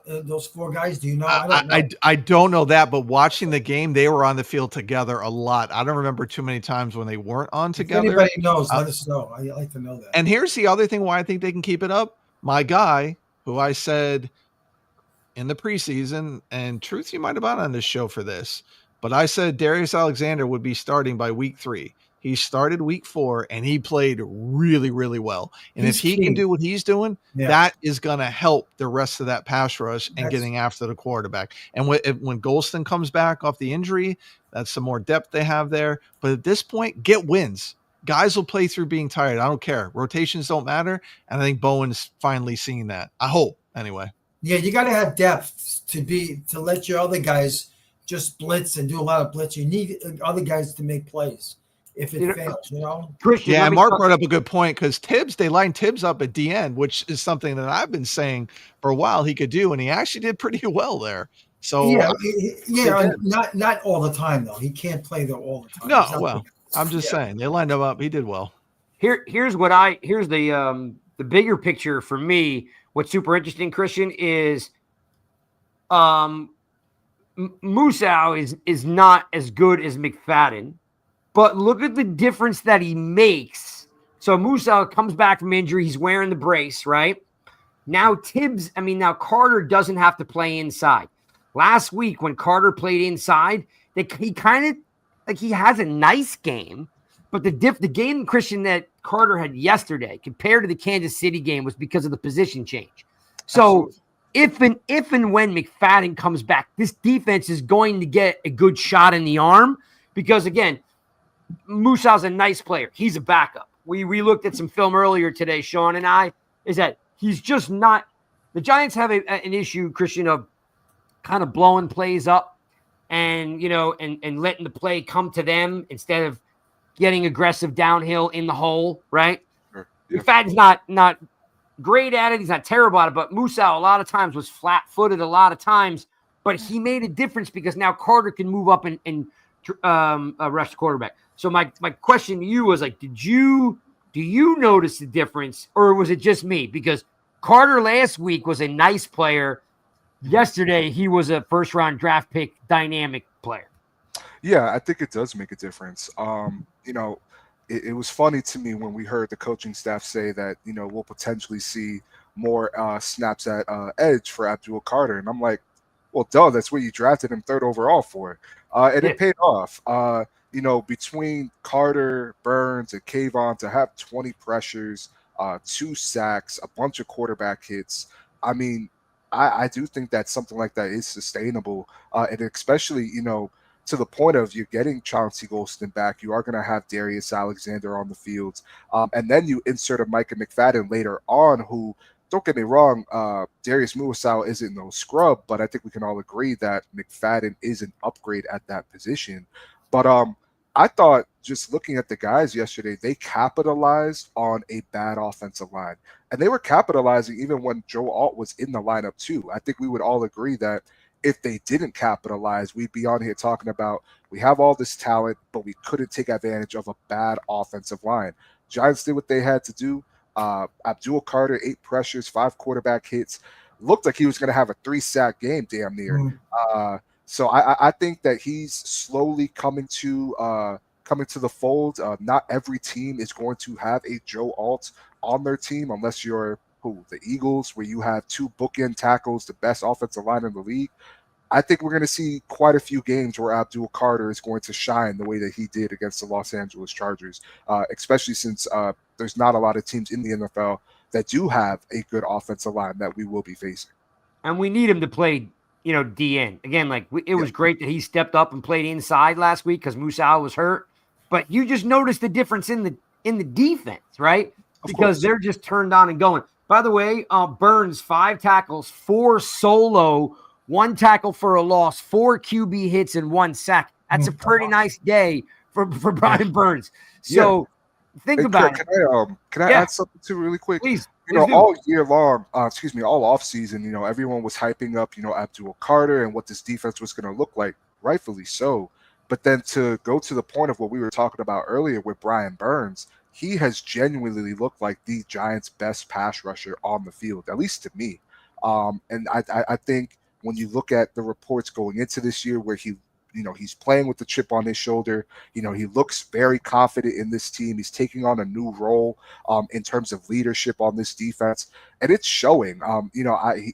those 4 guys? Do you know? I don't know. I don't know that, but watching the game, they were on the field together a lot. I don't remember too many times when they weren't on together. If anybody knows, let us know. I like to know that. And here's the other thing why I think they can keep it up. My guy, who I said in the preseason, and Truth, you might have been on this show for this, but I said Darius Alexander would be starting by week 3. He started week 4 and he played really, really well. And if he can do what he's doing, that is going to help the rest of that pass rush and getting after the quarterback. And when Golston comes back off the injury, that's some more depth they have there. But at this point, get wins. Guys will play through being tired. I don't care. Rotations don't matter. And I think Bowen's finally seeing that. I hope, anyway. Yeah, you got to have depth to let your other guys just blitz and do a lot of blitz. You need other guys to make plays. If it fails, Christian, yeah, Mark brought up a good point, because they lined Tibbs up at DN, which is something that I've been saying for a while he could do, and he actually did pretty well there. So not all the time though. He can't play there all the time. No, well, I'm just saying they lined him up. He did well. Here's the bigger picture for me. What's super interesting, Christian, is Musau is not as good as McFadden. But look at the difference that he makes. So Musau comes back from injury. He's wearing the brace, right? Now Carter doesn't have to play inside. Last week when Carter played inside, he kind of he has a nice game, But the game, Christian, that Carter had yesterday compared to the Kansas City game was because of the position change. So if and when McFadden comes back, this defense is going to get a good shot in the arm because, again, Musau's a nice player. He's a backup. We looked at some film earlier today, Sean and I, is that he's just not – the Giants have an issue, Christian, of kind of blowing plays up and, and letting the play come to them instead of getting aggressive downhill in the hole, right? Sure. Yeah. McFadden's not great at it. He's not terrible at it, but Musau a lot of times was flat-footed a lot of times, but he made a difference because now Carter can move up and rush the quarterback. So my question to you was like, do you notice the difference or was it just me? Because Carter last week was a nice player. Yesterday, he was a first-round draft pick dynamic player. Yeah, I think it does make a difference. It was funny to me when we heard the coaching staff say that, we'll potentially see more snaps at edge for Abdul Carter. And I'm like, well, duh, that's what you drafted him 3rd overall for. And it paid off. Between Carter, Burns, and Kayvon to have 20 pressures, 2 sacks, a bunch of quarterback hits. I mean, I do think that something like that is sustainable. And especially, to the point of you're getting Chauncey Golston back, you are going to have Darius Alexander on the field. And then you insert a Micah McFadden later on who, don't get me wrong, Darius Musau isn't no scrub, but I think we can all agree that McFadden is an upgrade at that position. But I thought just looking at the guys yesterday, they capitalized on a bad offensive line. And they were capitalizing even when Joe Alt was in the lineup too. I think we would all agree that if they didn't capitalize, we'd be on here talking about we have all this talent, but we couldn't take advantage of a bad offensive line. Giants did what they had to do. Abdul Carter, 8 pressures, 5 quarterback hits. Looked like he was going to have a 3-sack game damn near. So I think that he's slowly coming to the fold. Not every team is going to have a Joe Alt on their team unless you're the Eagles, where you have 2 bookend tackles, the best offensive line in the league. I think we're going to see quite a few games where Abdul Carter is going to shine the way that he did against the Los Angeles Chargers, especially since there's not a lot of teams in the NFL that do have a good offensive line that we will be facing. And we need him to play, DN. Again, it was great that he stepped up and played inside last week because Musau was hurt. But you just noticed the difference in the defense, right? Because they're just turned on and going. By the way, Burns, 5 tackles, 4 solo, 1 tackle for a loss, 4 QB hits, and 1 sack. That's a pretty nice day for Brian Burns. So think about it. Can I add something too really quick? Please. All year long, all off season, everyone was hyping up, Abdul Carter and what this defense was going to look like, rightfully so. But then to go to the point of what we were talking about earlier with Brian Burns, he has genuinely looked like the Giants' best pass rusher on the field, at least to me. And I think when you look at the reports going into this year where he's playing with the chip on his shoulder, he looks very confident in this team. He's taking on a new role in terms of leadership on this defense. And it's showing.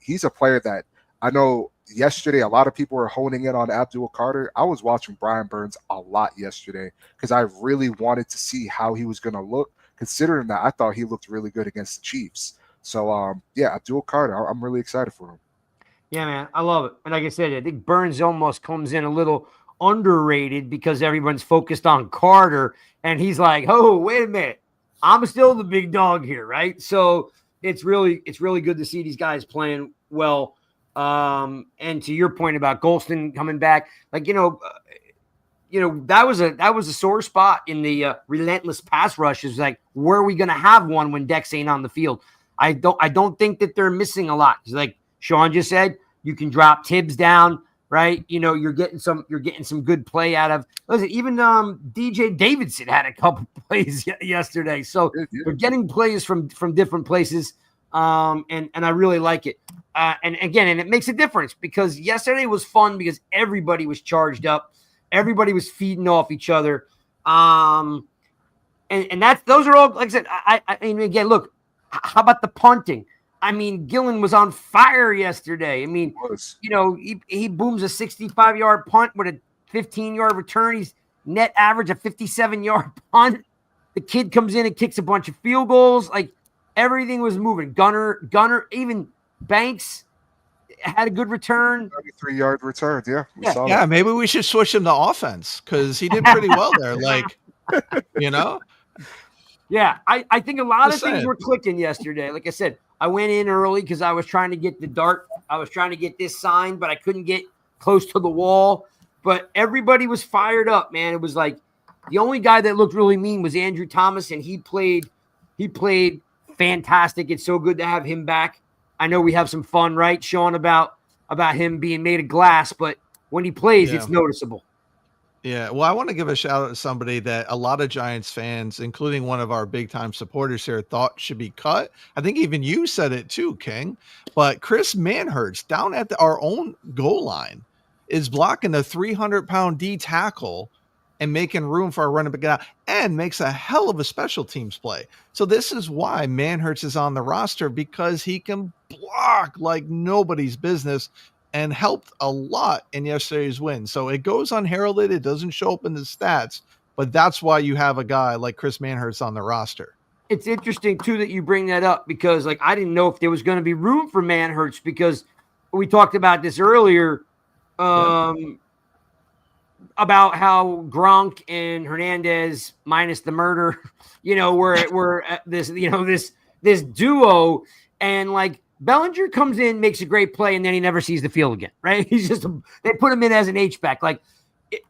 He's a player that I know yesterday a lot of people were honing in on Abdul Carter. I was watching Brian Burns a lot yesterday because I really wanted to see how he was going to look, considering that I thought he looked really good against the Chiefs. So, Abdul Carter, I'm really excited for him. Yeah, man, I love it. And like I said, I think Burns almost comes in a little underrated because everyone's focused on Carter, and he's like, oh, wait a minute. I'm still the big dog here, right? So it's really good to see these guys playing well. And to your point about Golston coming back, that was a sore spot in the relentless pass rush. Is like, where are we going to have one when Dex ain't on the field? I don't think that they're missing a lot. It's like Sean just said, you can drop Tibbs down, right? You're getting some good play out of. Listen, even DJ Davidson had a couple plays yesterday. So we're getting plays from different places. And I really like it. And it makes a difference because yesterday was fun because everybody was charged up. Everybody was feeding off each other. And those are all, like I said, I mean, again, look, how about the punting? I mean, Gillen was on fire yesterday. I mean, he booms a 65-yard punt with a 15-yard return. He's net average a 57-yard punt. The kid comes in and kicks a bunch of field goals. Like everything was moving. Gunner, even Banks had a good return. 33-yard return. Yeah, we saw Yeah, that. maybe we should switch him to offense because he did pretty well there. Like, you know? Yeah, I think a lot Just of things saying. were clicking yesterday. Like I said, I went in early because I was trying to get the dart. I was trying to get this signed, but I couldn't get close to the wall. But everybody was fired up, man. It was like the only guy that looked really mean was Andrew Thomas, and he played fantastic. It's so good to have him back. I know we have some fun, right, Sean, about him being made of glass, but when he plays, it's noticeable. Yeah, well, I want to give a shout out to somebody that a lot of Giants fans, including one of our big time supporters here, thought should be cut. I think even you said it too, King. But Chris Manhertz down at our own goal line is blocking the 300-pound D tackle and making room for our running back out, and makes a hell of a special teams play. So this is why Manhertz is on the roster, because he can block like nobody's business and helped a lot in yesterday's win. So it goes unheralded. It doesn't show up in the stats, but that's why you have a guy like Chris Manhertz on the roster. It's interesting too that you bring that up, because like I didn't know if there was going to be room for Manhertz, because we talked about this earlier about how Gronk and Hernandez minus the murder, were this duo, and like Bellinger comes in, makes a great play, and then he never sees the field again, right? They put him in as an H-back. Like,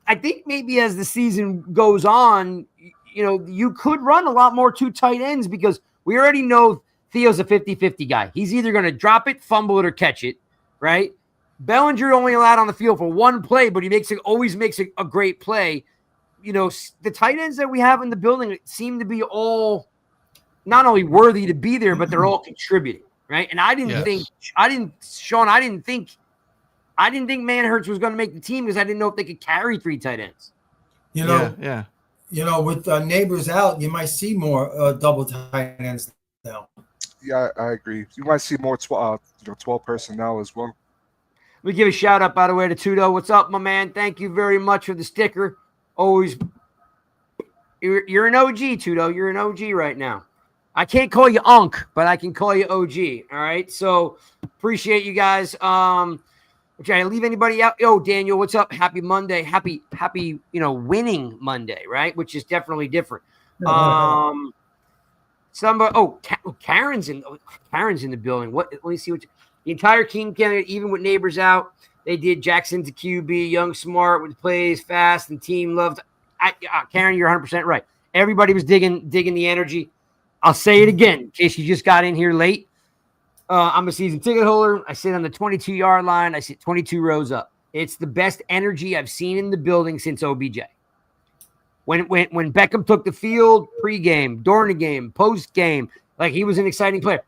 I think maybe as the season goes on, you could run a lot more two tight ends, because we already know Theo's a 50-50 guy. He's either going to drop it, fumble it, or catch it, right? Bellinger only allowed on the field for one play, but he always makes a great play. The tight ends that we have in the building seem to be all not only worthy to be there, but they're all contributing. Right. And I didn't think Manhertz was going to make the team, because I didn't know if they could carry three tight ends. With Nabers out, you might see more double tight ends now. Yeah, I agree. You might see more 12 personnel as well. Let me give a shout out, by the way, to Tudo. What's up, my man? Thank you very much for the sticker. Always, you're an OG, Tudo. You're an OG right now. I can't call you Unc, but I can call you OG. All right. So appreciate you guys. Okay, leave anybody out? Yo, Daniel, what's up? Happy Monday. Happy, winning Monday, right? Which is definitely different. Karen's in the building. Let me see the entire team candidate, even with Nabers out, they did Jaxson to QB, young, smart, with plays fast, and team loved. Karen, you're 100% right. Everybody was digging the energy. I'll say it again in case you just got in here late. I'm a season ticket holder. I sit on the 22-yard line. I sit 22 rows up. It's the best energy I've seen in the building since OBJ. When Beckham took the field, pregame, during the game, post-game, like he was an exciting player.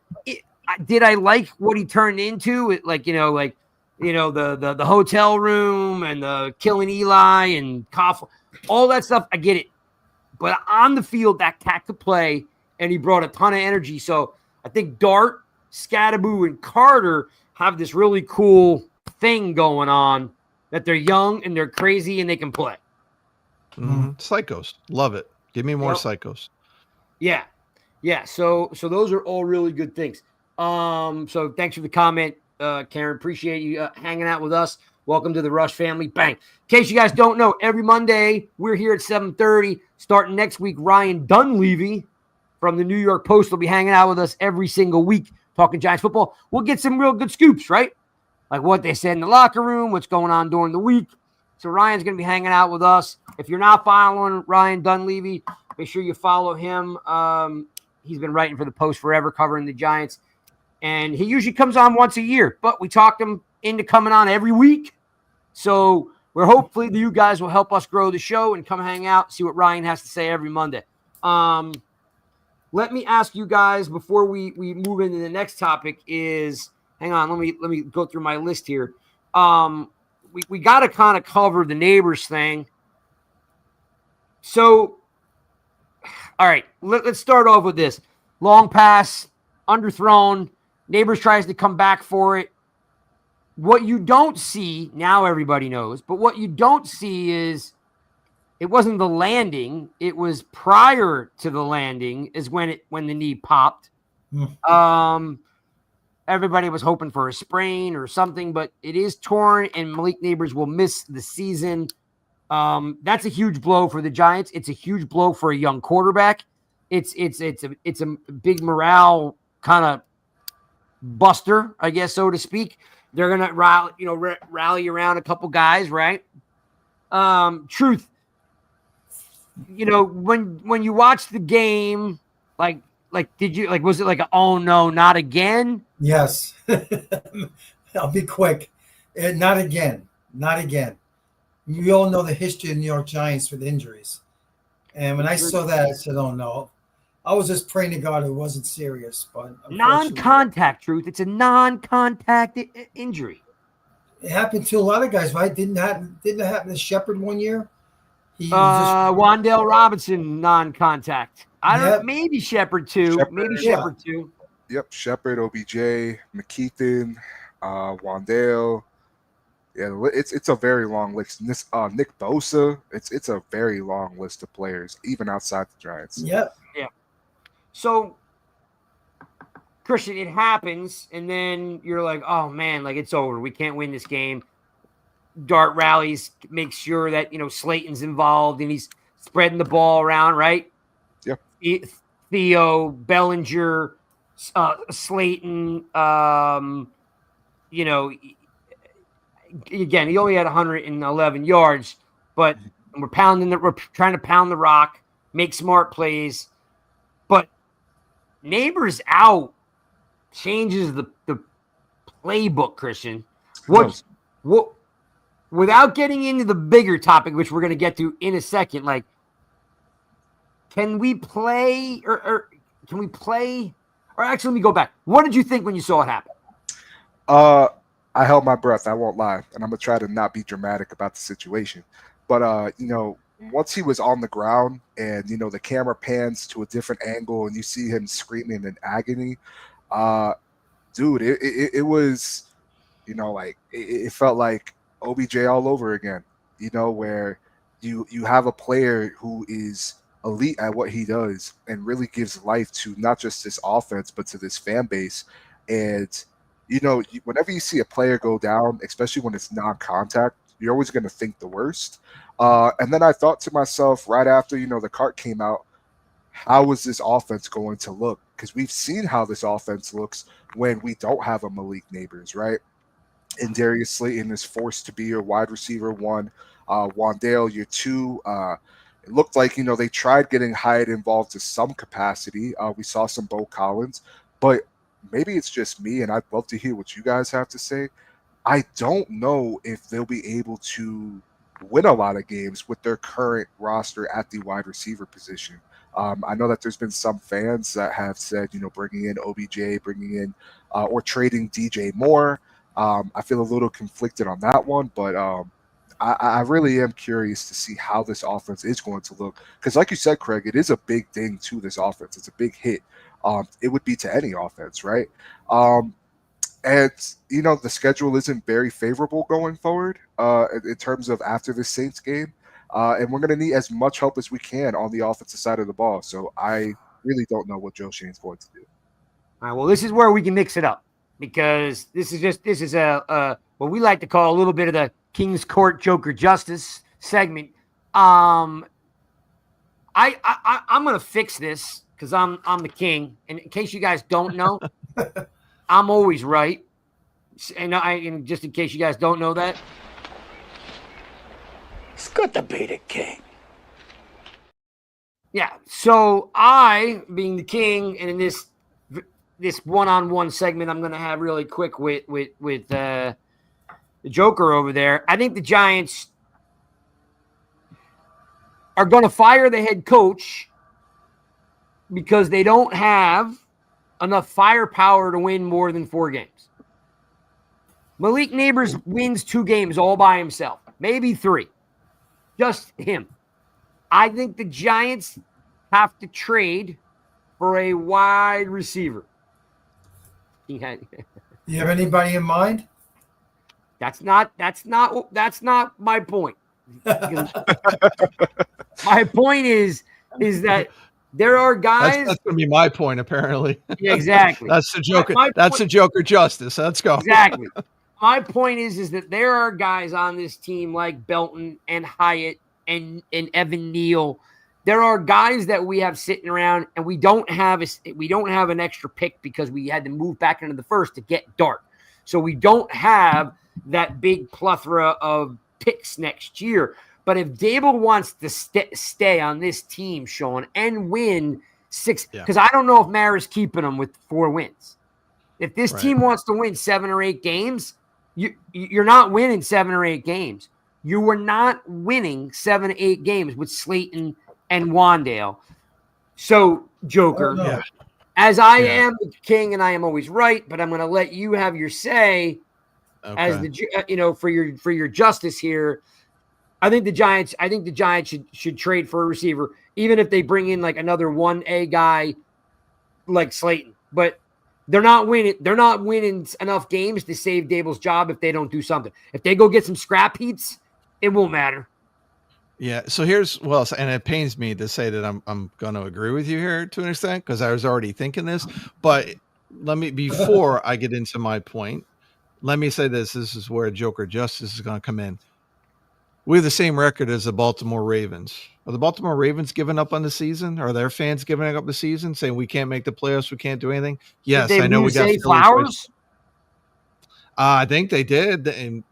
Did I like what he turned into? The hotel room and the killing Eli and Koff, all that stuff. I get it. But on the field, that cat could play, and he brought a ton of energy. So I think Dart, Scadaboo, and Carter have this really cool thing going on, that they're young and they're crazy and they can play. Psychos. Love it. Give me more psychos. Yeah. Yeah. So those are all really good things. So thanks for the comment, Karen. Appreciate you hanging out with us. Welcome to the Rush family. Bang. In case you guys don't know, every Monday we're here at 7:30. Starting next week, Ryan Dunleavy from the New York Post will be hanging out with us every single week, talking Giants football. We'll get some real good scoops, right? Like what they said in the locker room, what's going on during the week. So Ryan's going to be hanging out with us. If you're not following Ryan Dunleavy, make sure you follow him. He's been writing for the Post forever, covering the Giants. And he usually comes on once a year, but we talked him into coming on every week. So we're hopefully you guys will help us grow the show and come hang out, see what Ryan has to say every Monday. Let me ask you guys before we move into the next topic is, hang on, let me go through my list here. We got to kind of cover the Nabers thing. So, all right, let's start off with this. Long pass, underthrown. Nabers tries to come back for it. What you don't see, now everybody knows, but what you don't see is it wasn't the landing. It was prior to the landing is when the knee popped. Everybody was hoping for a sprain or something, but it is torn, and Malik Nabers will miss the season. That's a huge blow for the Giants. It's a huge blow for a young quarterback. It's a big morale kind of buster, I guess, so to speak. They're gonna rally around a couple guys, right? Truth. When you watch the game, like did you was it like oh no, not again? Yes. I'll be quick. Not again. Not again. We all know the history of the New York Giants with injuries. And when I saw that, I said, oh no. I was just praying to God it wasn't serious, but non-contact. Truth. It's a non-contact injury. It happened to a lot of guys, right? Didn't it happen to Shepard one year? Wan'Dale Robinson non-contact. I don't. Maybe Shepard too. Shepard too. Yep, Shepard, OBJ, McKeithen, Wan'Dale. Yeah, it's a very long list. This Nick Bosa. It's a very long list of players, even outside the Giants. Yep. Yeah. So, Christian, it happens, and then you're like, oh man, like it's over. We can't win this game. Dart rallies, make sure that Slayton's involved and he's spreading the ball around, right? Yep. Theo, Bellinger, Slayton. Again, he only had 111 yards, but we're trying to pound the rock, make smart plays. But Nabers out changes the playbook, Christian. What? Without getting into the bigger topic, which we're going to get to in a second, like, can we play or can we play? Or actually, let me go back. What did you think when you saw it happen? I held my breath. I won't lie, and I'm gonna try to not be dramatic about the situation. But once he was on the ground, and the camera pans to a different angle, and you see him screaming in agony, dude, it was, it felt like OBJ all over again. Where you have a player who is elite at what he does and really gives life to not just this offense but to this fan base. And whenever you see a player go down, especially when it's non-contact, you're always going to think the worst. And then I thought to myself right after the cart came out, how is this offense going to look? Because we've seen how this offense looks when we don't have a Malik Nabers, right? And Darius Slayton is forced to be your wide receiver one. Wan'Dale, your two. It looked like, they tried getting Hyatt involved to some capacity. We saw some Bo Collins. But maybe it's just me, and I'd love to hear what you guys have to say. I don't know if they'll be able to win a lot of games with their current roster at the wide receiver position. I know that there's been some fans that have said, bringing in OBJ, bringing in or trading DJ Moore. I feel a little conflicted on that one, but I really am curious to see how this offense is going to look. Because like you said, Craig, it is a big thing to this offense. It's a big hit. It would be to any offense, right? And, the schedule isn't very favorable going forward in terms of after the Saints game. And we're going to need as much help as we can on the offensive side of the ball. So I really don't know what Joe Shane's going to do. All right, well, this is where we can mix it up because this is a what we like to call a little bit of the King's Court Joker Justice segment. I'm going to fix this because I'm the king. And in case you guys don't know, I'm always right. And just in case you guys don't know that, It's good to be the king. yeah. So I, being the king, and in this one-on-one segment, I'm going to have really quick with the Joker over there. I think the Giants are going to fire the head coach because they don't have enough firepower to win more than 4 games. Malik Nabers wins 2 games all by himself, maybe 3. Just him. I think the Giants have to trade for a wide receiver. You have anybody in mind? That's not my point. My point is that there are guys. That's going to be my point, apparently. Yeah, exactly. That's the Joker. My That's point, the Joker justice. Let's go. exactly. My point is that there are guys on this team like Belton and Hyatt and Evan Neal. There are guys that we have sitting around, and we don't have an extra pick because we had to move back into the first to get Dart. So we don't have that big plethora of picks next year. But if Dable wants to stay on this team, Sean, and win 6, because I don't know if Mara's keeping them with 4 wins. If this team wants to win 7 or 8 games, you're not winning 7 or 8 games. You were not winning 7 or 8 games with Slayton and Wandale. So, Joker, as I am the king and I am always right, but I'm going to let you have your say as the for your justice here. I think the Giants should trade for a receiver, even if they bring in like another 1A guy like Slayton. But they're not winning enough games to save Dable's job if they don't do something. If they go get some scrap heats, it won't matter. Yeah. So and it pains me to say that I'm going to agree with you here to an extent because I was already thinking this. But before I get into my point, let me say this. This is where Joker justice is going to come in. We have the same record as the Baltimore Ravens. Are the Baltimore Ravens giving up on the season? Are their fans giving up the season, saying we can't make the playoffs, we can't do anything? Yes, I know we got Flowers. I think they did, and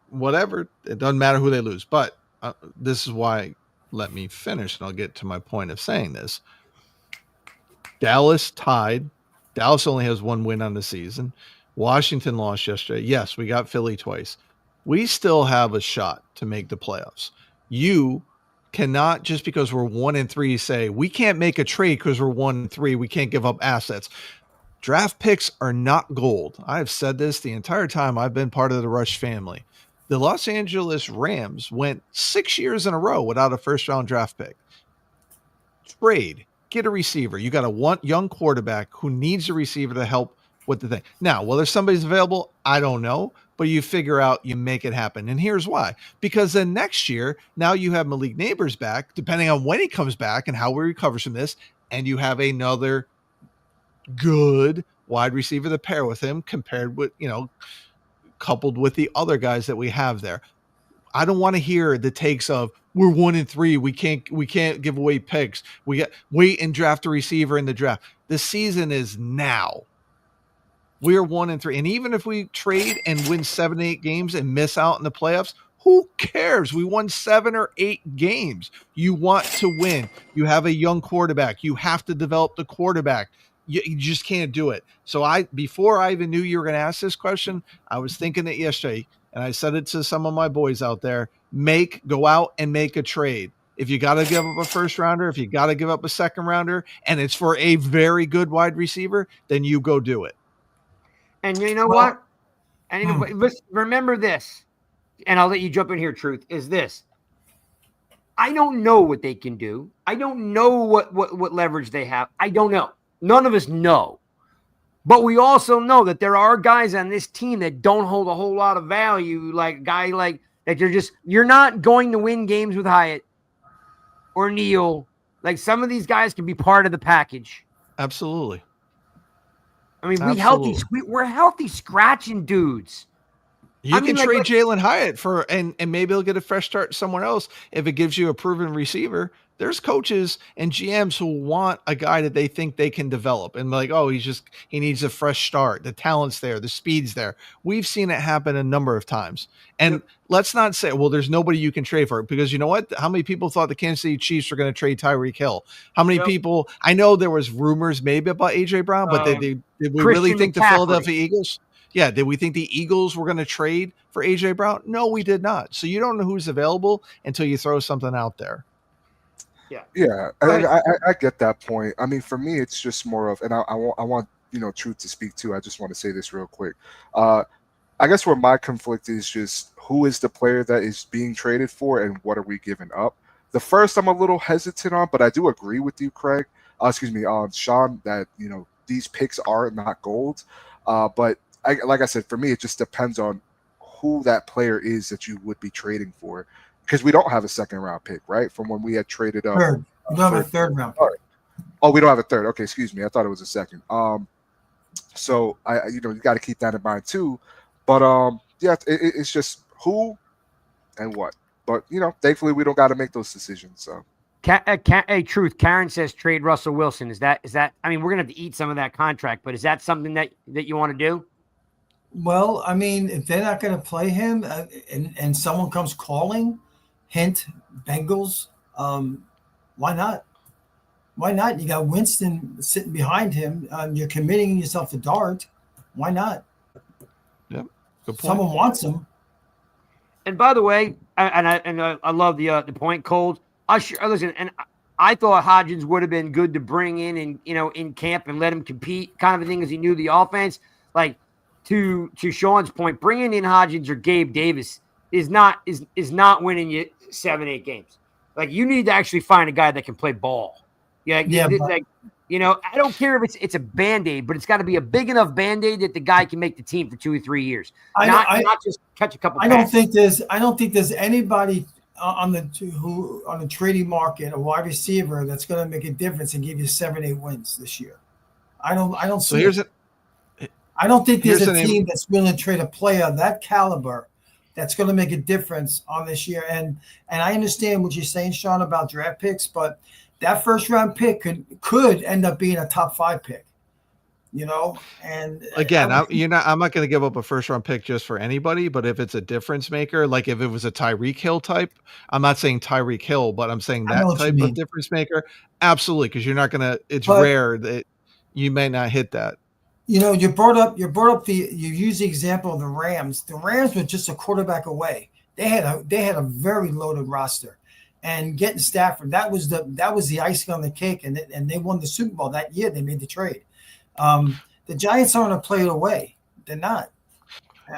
whatever. It doesn't matter who they lose, but this is why. Let me finish, and I'll get to my point of saying this. Dallas tied. Dallas only has 1 win on the season. Washington lost yesterday. Yes, we got Philly twice. We still have a shot to make the playoffs. You cannot, just because we're 1-3, say we can't make a trade because we're 1-3. We can't give up assets. Draft picks are not gold. I've said this the entire time I've been part of the Rush family. The Los Angeles Rams went 6 years in a row without a first-round draft pick. Trade. Get a receiver. You got a young quarterback who needs a receiver to help with the thing. Now, whether somebody's available, I don't know. But you figure out, you make it happen. And here's why. Because then next year, now you have Malik Nabers back, depending on when he comes back and how we recover from this, and you have another good wide receiver to pair with him compared with, coupled with the other guys that we have there. I don't want to hear the takes of we're 1-3. We can't give away picks. We got wait and draft a receiver in the draft. The season is now. We are 1-3. And even if we trade and win 7, 8 games and miss out in the playoffs, who cares? We won 7 or 8 games. You want to win. You have a young quarterback. You have to develop the quarterback. You just can't do it. So before I even knew you were going to ask this question, I was thinking it yesterday, and I said it to some of my boys out there, go out and make a trade. If you got to give up a first rounder, if you got to give up a second rounder, and it's for a very good wide receiver, then you go do it. And you know what? And remember this, and I'll let you jump in here, Truth, is this. I don't know what they can do. I don't know what leverage they have. I don't know. None of us know. But we also know that there are guys on this team that don't hold a whole lot of value, like a guy like that you're not going to win games with Hyatt or Neal. Like some of these guys can be part of the package. Absolutely. I mean, we're healthy scratching dudes. You can trade Jalen Hyatt and maybe he'll get a fresh start somewhere else if it gives you a proven receiver. There's coaches and GMs who want a guy that they think they can develop and he needs a fresh start. The talent's there, the speed's there. We've seen it happen a number of times. And let's not say, well, there's nobody you can trade for, because you know what? How many people thought the Kansas City Chiefs were going to trade Tyreek Hill? How many people? I know there was rumors maybe about AJ Brown, but did we really think the Philadelphia Eagles? Yeah, did we think the Eagles were going to trade for AJ Brown? No, we did not. So you don't know who's available until you throw something out there. Yeah, I get that point. I mean, for me, it's just more of, and I want Truth to speak too. I just want to say this real quick. I guess where my conflict is just who is the player that is being traded for and what are we giving up. The first I'm a little hesitant on, but I do agree with you, Craig. Sean, that these picks are not gold. But like I said, for me, it just depends on who that player is that you would be trading for, because we don't have a second round pick, right? From when we had traded up. Third. You don't have a third round pick. Oh, we don't have a third. Okay, excuse me. I thought it was a second. So you got to keep that in mind too. But yeah, it's just who and what. But thankfully we don't got to make those decisions. So. Hey, Truth. Karen says trade Russell Wilson. Is that? I mean, we're gonna have to eat some of that contract, but is that something that you want to do? Well, I mean, if they're not going to play him, and someone comes calling, hint Bengals, why not? Why not? You got Winston sitting behind him. You're committing yourself to Dart. Why not? Yep. Good point. Someone wants him. And by the way, I love the point, Cold. Listen, and I thought Hodgins would have been good to bring in and in camp and let him compete, kind of a thing, because he knew the offense. Like to Sean's point, bringing in Hodgins or Gabe Davis is not winning you 7-8 games. Like you need to actually find a guy that can play ball. I don't care if it's a Band-Aid, but it's got to be a big enough Band-Aid that the guy can make the team for 2 or 3 years. Not just catch a couple. I don't think there's anybody on the trading market, a wide receiver that's going to make a difference and give you 7-8 wins this year. I don't see. I don't think there's a team that's willing to trade a player of that caliber that's going to make a difference on this year. And I understand what you're saying, Sean, about draft picks, but that first round pick could end up being a top 5 pick. And again, I'm not going to give up a first round pick just for anybody, but if it's a difference maker, like if it was a Tyreek Hill type, I'm not saying Tyreek Hill, but I'm saying that type of difference maker. Absolutely. Cause you're not going to, it's rare that you may not hit that. You brought up you use the example of the Rams. The Rams were just a quarterback away. They had a very loaded roster, and getting Stafford, that was the icing on the cake. And they won the Super Bowl that year. They made the trade. The Giants aren't going to play it away. They're not.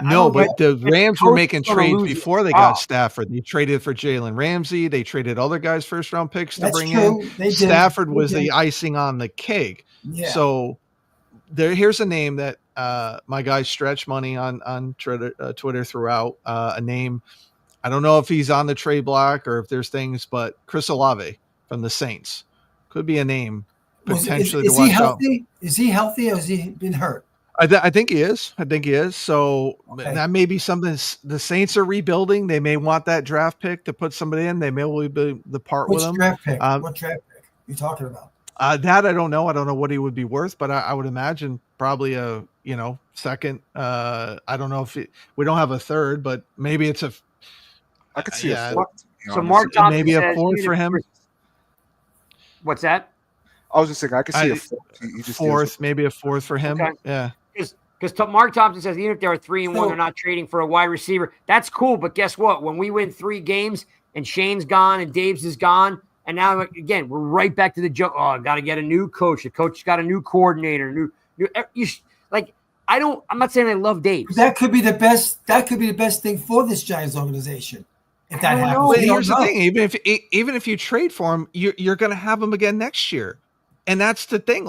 No, but the Rams were making trades before they got Stafford. They traded for Jalen Ramsey. They traded other guys' first round picks to bring in. Stafford was the icing on the cake. Yeah. So here's a name that my guy Stretch Money on Twitter threw out, a name. I don't know if he's on the trade block or if there's things, but Chris Olave from the Saints could be a name potentially to watch out. Is he healthy or has he been hurt? I think he is. So that may be something. The Saints are rebuilding. They may want that draft pick to put somebody in. They may be the part with them. What draft pick are you talking about? That I don't know. I don't know what he would be worth, but I would imagine probably a second. I don't know if we don't have a third, but maybe it's a. I could see a fourth. So Mark Thompson maybe a fourth for him. What's that? I was just saying I could see a fourth, maybe a fourth for him. Okay. Yeah. Because Mark Thompson says even if they are 3-1, they're not trading for a wide receiver. That's cool, but guess what? When we win 3 games and Shane's gone and Dave's is gone, and now again we're right back to the joke. Oh, I got to get a new coach. The coach got a new coordinator. I'm not saying I love Dave. That could be the best. That could be the best thing for this Giants organization. If that happens, here's the thing: even if you trade for him, you're going to have him again next year. And that's the thing,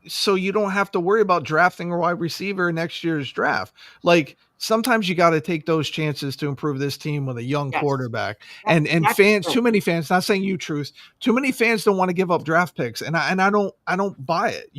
so you don't have to worry about drafting a wide receiver in next year's draft. Like sometimes you got to take those chances to improve this team with a young quarterback. And fans, too many fans, not saying you, Truth, too many fans don't want to give up draft picks, and I don't buy it.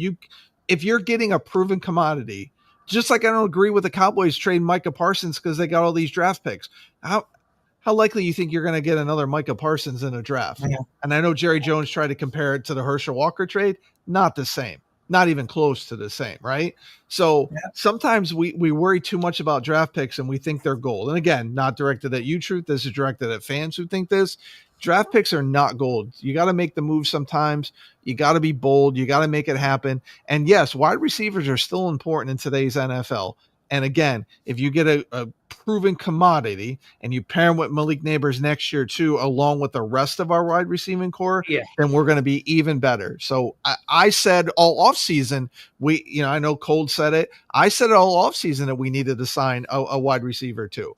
If you're getting a proven commodity, just like I don't agree with the Cowboys trading Micah Parsons because they got all these draft picks. How likely you think you're going to get another Micah Parsons in a draft? Yeah. And I know Jerry Jones tried to compare it to the Herschel Walker trade. Not the same. Not even close to the same, right? So sometimes we worry too much about draft picks and we think they're gold. And again, not directed at you, Truth. This is directed at fans who think this. Draft picks are not gold. You got to make the move sometimes. You got to be bold. You got to make it happen. And yes, wide receivers are still important in today's NFL. And again, if you get a proven commodity and you pair him with Malik Nabers next year too, along with the rest of our wide receiving core, then we're going to be even better. So I said all offseason, I know Cold said it. I said it all offseason that we needed to sign a wide receiver too.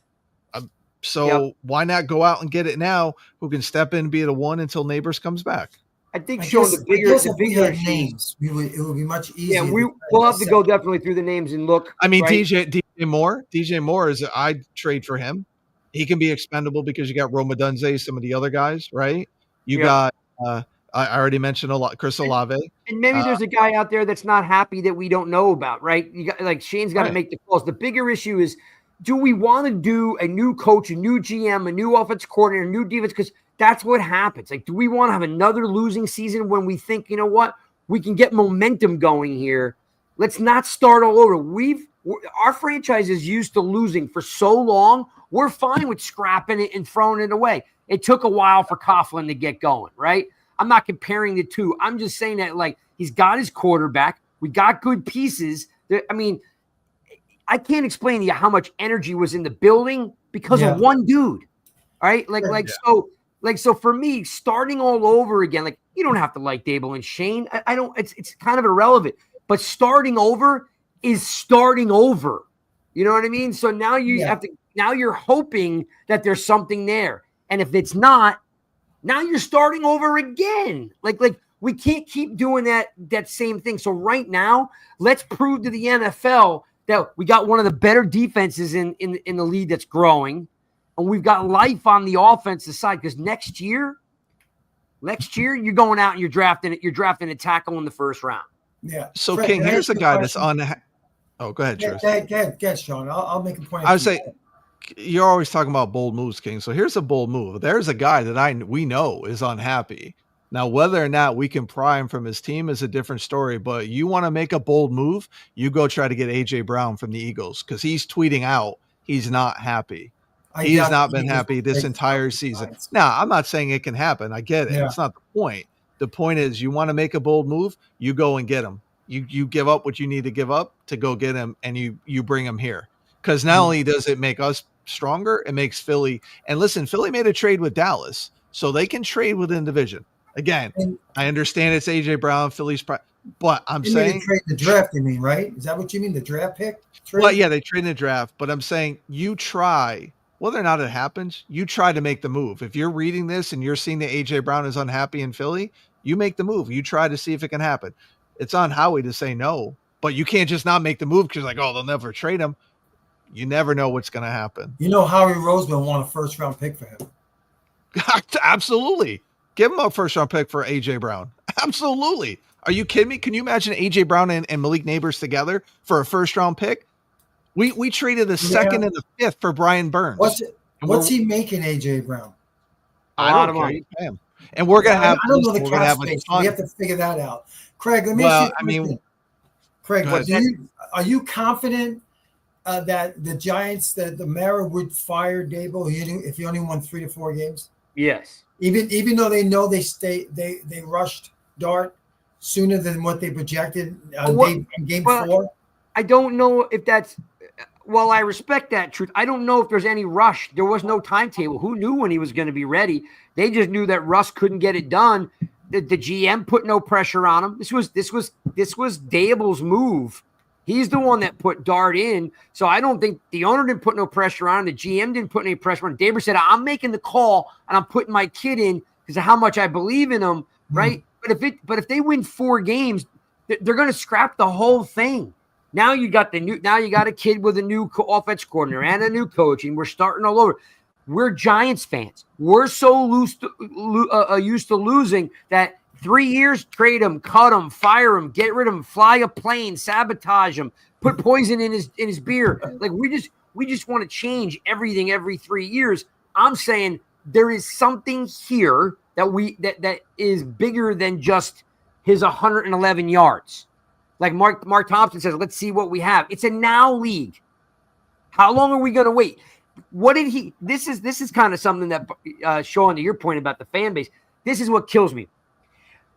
Why not go out and get it now? Who can step in and be the one until Nabers comes back? I think showing the bigger names, it would be much easier. Yeah, we'll have to go definitely through the names and look. I mean, right? DJ DJ Moore I'd trade for him. He can be expendable because you got Roma Dunze, some of the other guys, right? You got I already mentioned Chris Olave. And maybe there's a guy out there that's not happy that we don't know about, right? You got like Shane's got to make the calls. The bigger issue is, do we want to do a new coach, a new GM, a new offense coordinator, a new defense? Because that's what happens. Like, do we want to have another losing season when we think, you know what, we can get momentum going here? Let's not start all over. Our franchise is used to losing for so long. We're fine with scrapping it and throwing it away. It took a while for Coughlin to get going, right? I'm not comparing the two. I'm just saying that, like, he's got his quarterback. We got good pieces. I mean, I can't explain to you how much energy was in the building because of one dude, right? So for me, starting all over again, like, you don't have to like Dable and Shane. I don't. It's kind of irrelevant. But starting over is starting over. You know what I mean? So now you have to. Now you're hoping that there's something there, and if it's not, now you're starting over again. Like we can't keep doing that same thing. So right now, let's prove to the NFL that we got one of the better defenses in the league that's growing, and we've got life on the offensive side. Because next year you're going out and you're drafting a tackle in the first round. Yeah. So Fred, King, here's a guy that's on. Oh, go ahead, Tris. Go ahead, Sean. I'll make a point. I would say you're always talking about bold moves, King. So here's a bold move. There's a guy that we know is unhappy. Now, whether or not we can pry him from his team is a different story. But you want to make a bold move, you go try to get AJ Brown from the Eagles because he's tweeting out he's not happy. He's not been happy this entire season. Now, I'm not saying it can happen. I get it. Yeah. It's not the point. The point is, you want to make a bold move, you go and get him. You give up what you need to give up to go get him, and you bring him here. Because not only does it make us stronger, it makes Philly. And listen, Philly made a trade with Dallas, so they can trade within division. Again, I understand it's AJ Brown, Philly's, but I'm saying trade the draft. You mean, right? Is that what you mean? The draft pick? Trade? Well, yeah, they traded the draft, but I'm saying you try. Whether or not it happens, you try to make the move. If you're reading this and you're seeing that AJ Brown is unhappy in Philly, you make the move. You try to see if it can happen. It's on Howie to say no, but you can't just not make the move because like, oh, they'll never trade him. You never know what's going to happen. You know, Howie Roseman won a first-round pick for him. Absolutely. Give him a first-round pick for AJ Brown. Absolutely. Are you kidding me? Can you imagine AJ Brown and Malik Nabers together for a first-round pick? We traded the second and the fifth for Brian Burns. What's he making, AJ Brown? I don't care. You pay him. And we're gonna have. I don't know the cap space. We have to figure that out. Craig, let me ask you. Craig, are you confident that the Giants, that the Mara would fire Dable if he only won 3 to 4 games? Yes. Even though they know they rushed Dart sooner than what they projected in game 4. I don't know if that's. Well, I respect that truth. I don't know if there's any rush. There was no timetable. Who knew when he was going to be ready? They just knew that Russ couldn't get it done. The GM put no pressure on him. This was Dable's move. He's the one that put Dart in. So I don't think the owner didn't put no pressure on him. The GM didn't put any pressure on him. Dable said, I'm making the call and I'm putting my kid in because of how much I believe in him, right? But if they win 4 games, they're going to scrap the whole thing. Now you got a kid with a new offense coordinator and a new coach, and we're starting all over. We're Giants fans. We're so used to losing that 3 years, trade him, cut him, fire him, get rid of him, fly a plane, sabotage him, put poison in his beer. Like we just want to change everything every 3 years. I'm saying there is something here that is bigger than just his 111 yards. Like Mark Thompson says, let's see what we have. It's a now league. How long are we going to wait? What did he? This is kind of something that, Sean, to your point about the fan base, this is what kills me.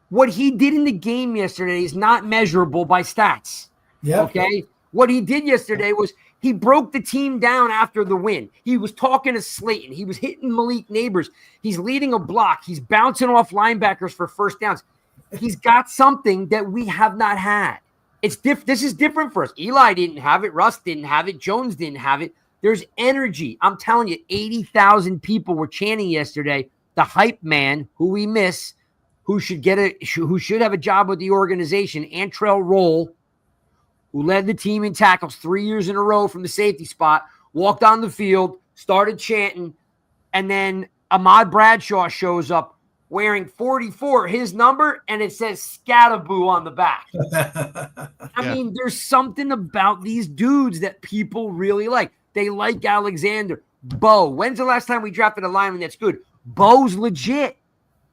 What he did in the game yesterday is not measurable by stats. Yeah. Okay. What he did yesterday was he broke the team down after the win. He was talking to Slayton. He was hitting Malik Nabers. He's leading a block. He's bouncing off linebackers for first downs. He's got something that we have not had. This is different for us. Eli didn't have it. Russ didn't have it. Jones didn't have it. There's energy. I'm telling you, 80,000 people were chanting yesterday. The hype man, who we miss, who should have a job with the organization, Antrell Roll, who led the team in tackles 3 years in a row from the safety spot, walked on the field, started chanting, and then Ahmad Bradshaw shows up wearing 44, his number, and it says Scataboo on the back. I mean, there's something about these dudes that people really like. They like Alexander. Bo, when's the last time we drafted a lineman that's good? Bo's legit.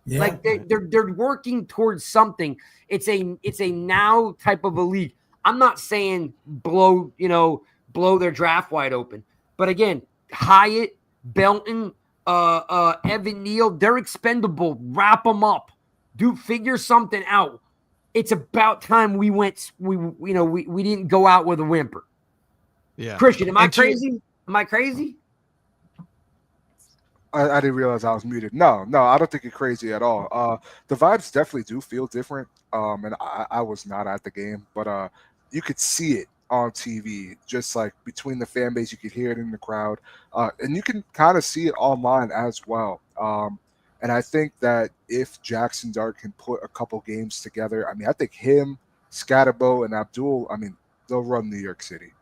Yeah. Like they're working towards something. It's a now type of a league. I'm not saying blow their draft wide open. But again, Hyatt, Belton, Evan Neal, they're expendable. Wrap them up. Figure something out. It's about time we didn't go out with a whimper. Yeah. Christian, am I crazy? Am I crazy? I didn't realize I was muted. No, I don't think you're crazy at all. The vibes definitely do feel different. And I was not at the game, but you could see it on TV, just like between the fan base, you could hear it in the crowd, and you can kind of see it online as well. And I think that if Jaxson Dart can put a couple games together, I mean, I think him, Scatterbo, and Abdul, I mean, they'll run New York City.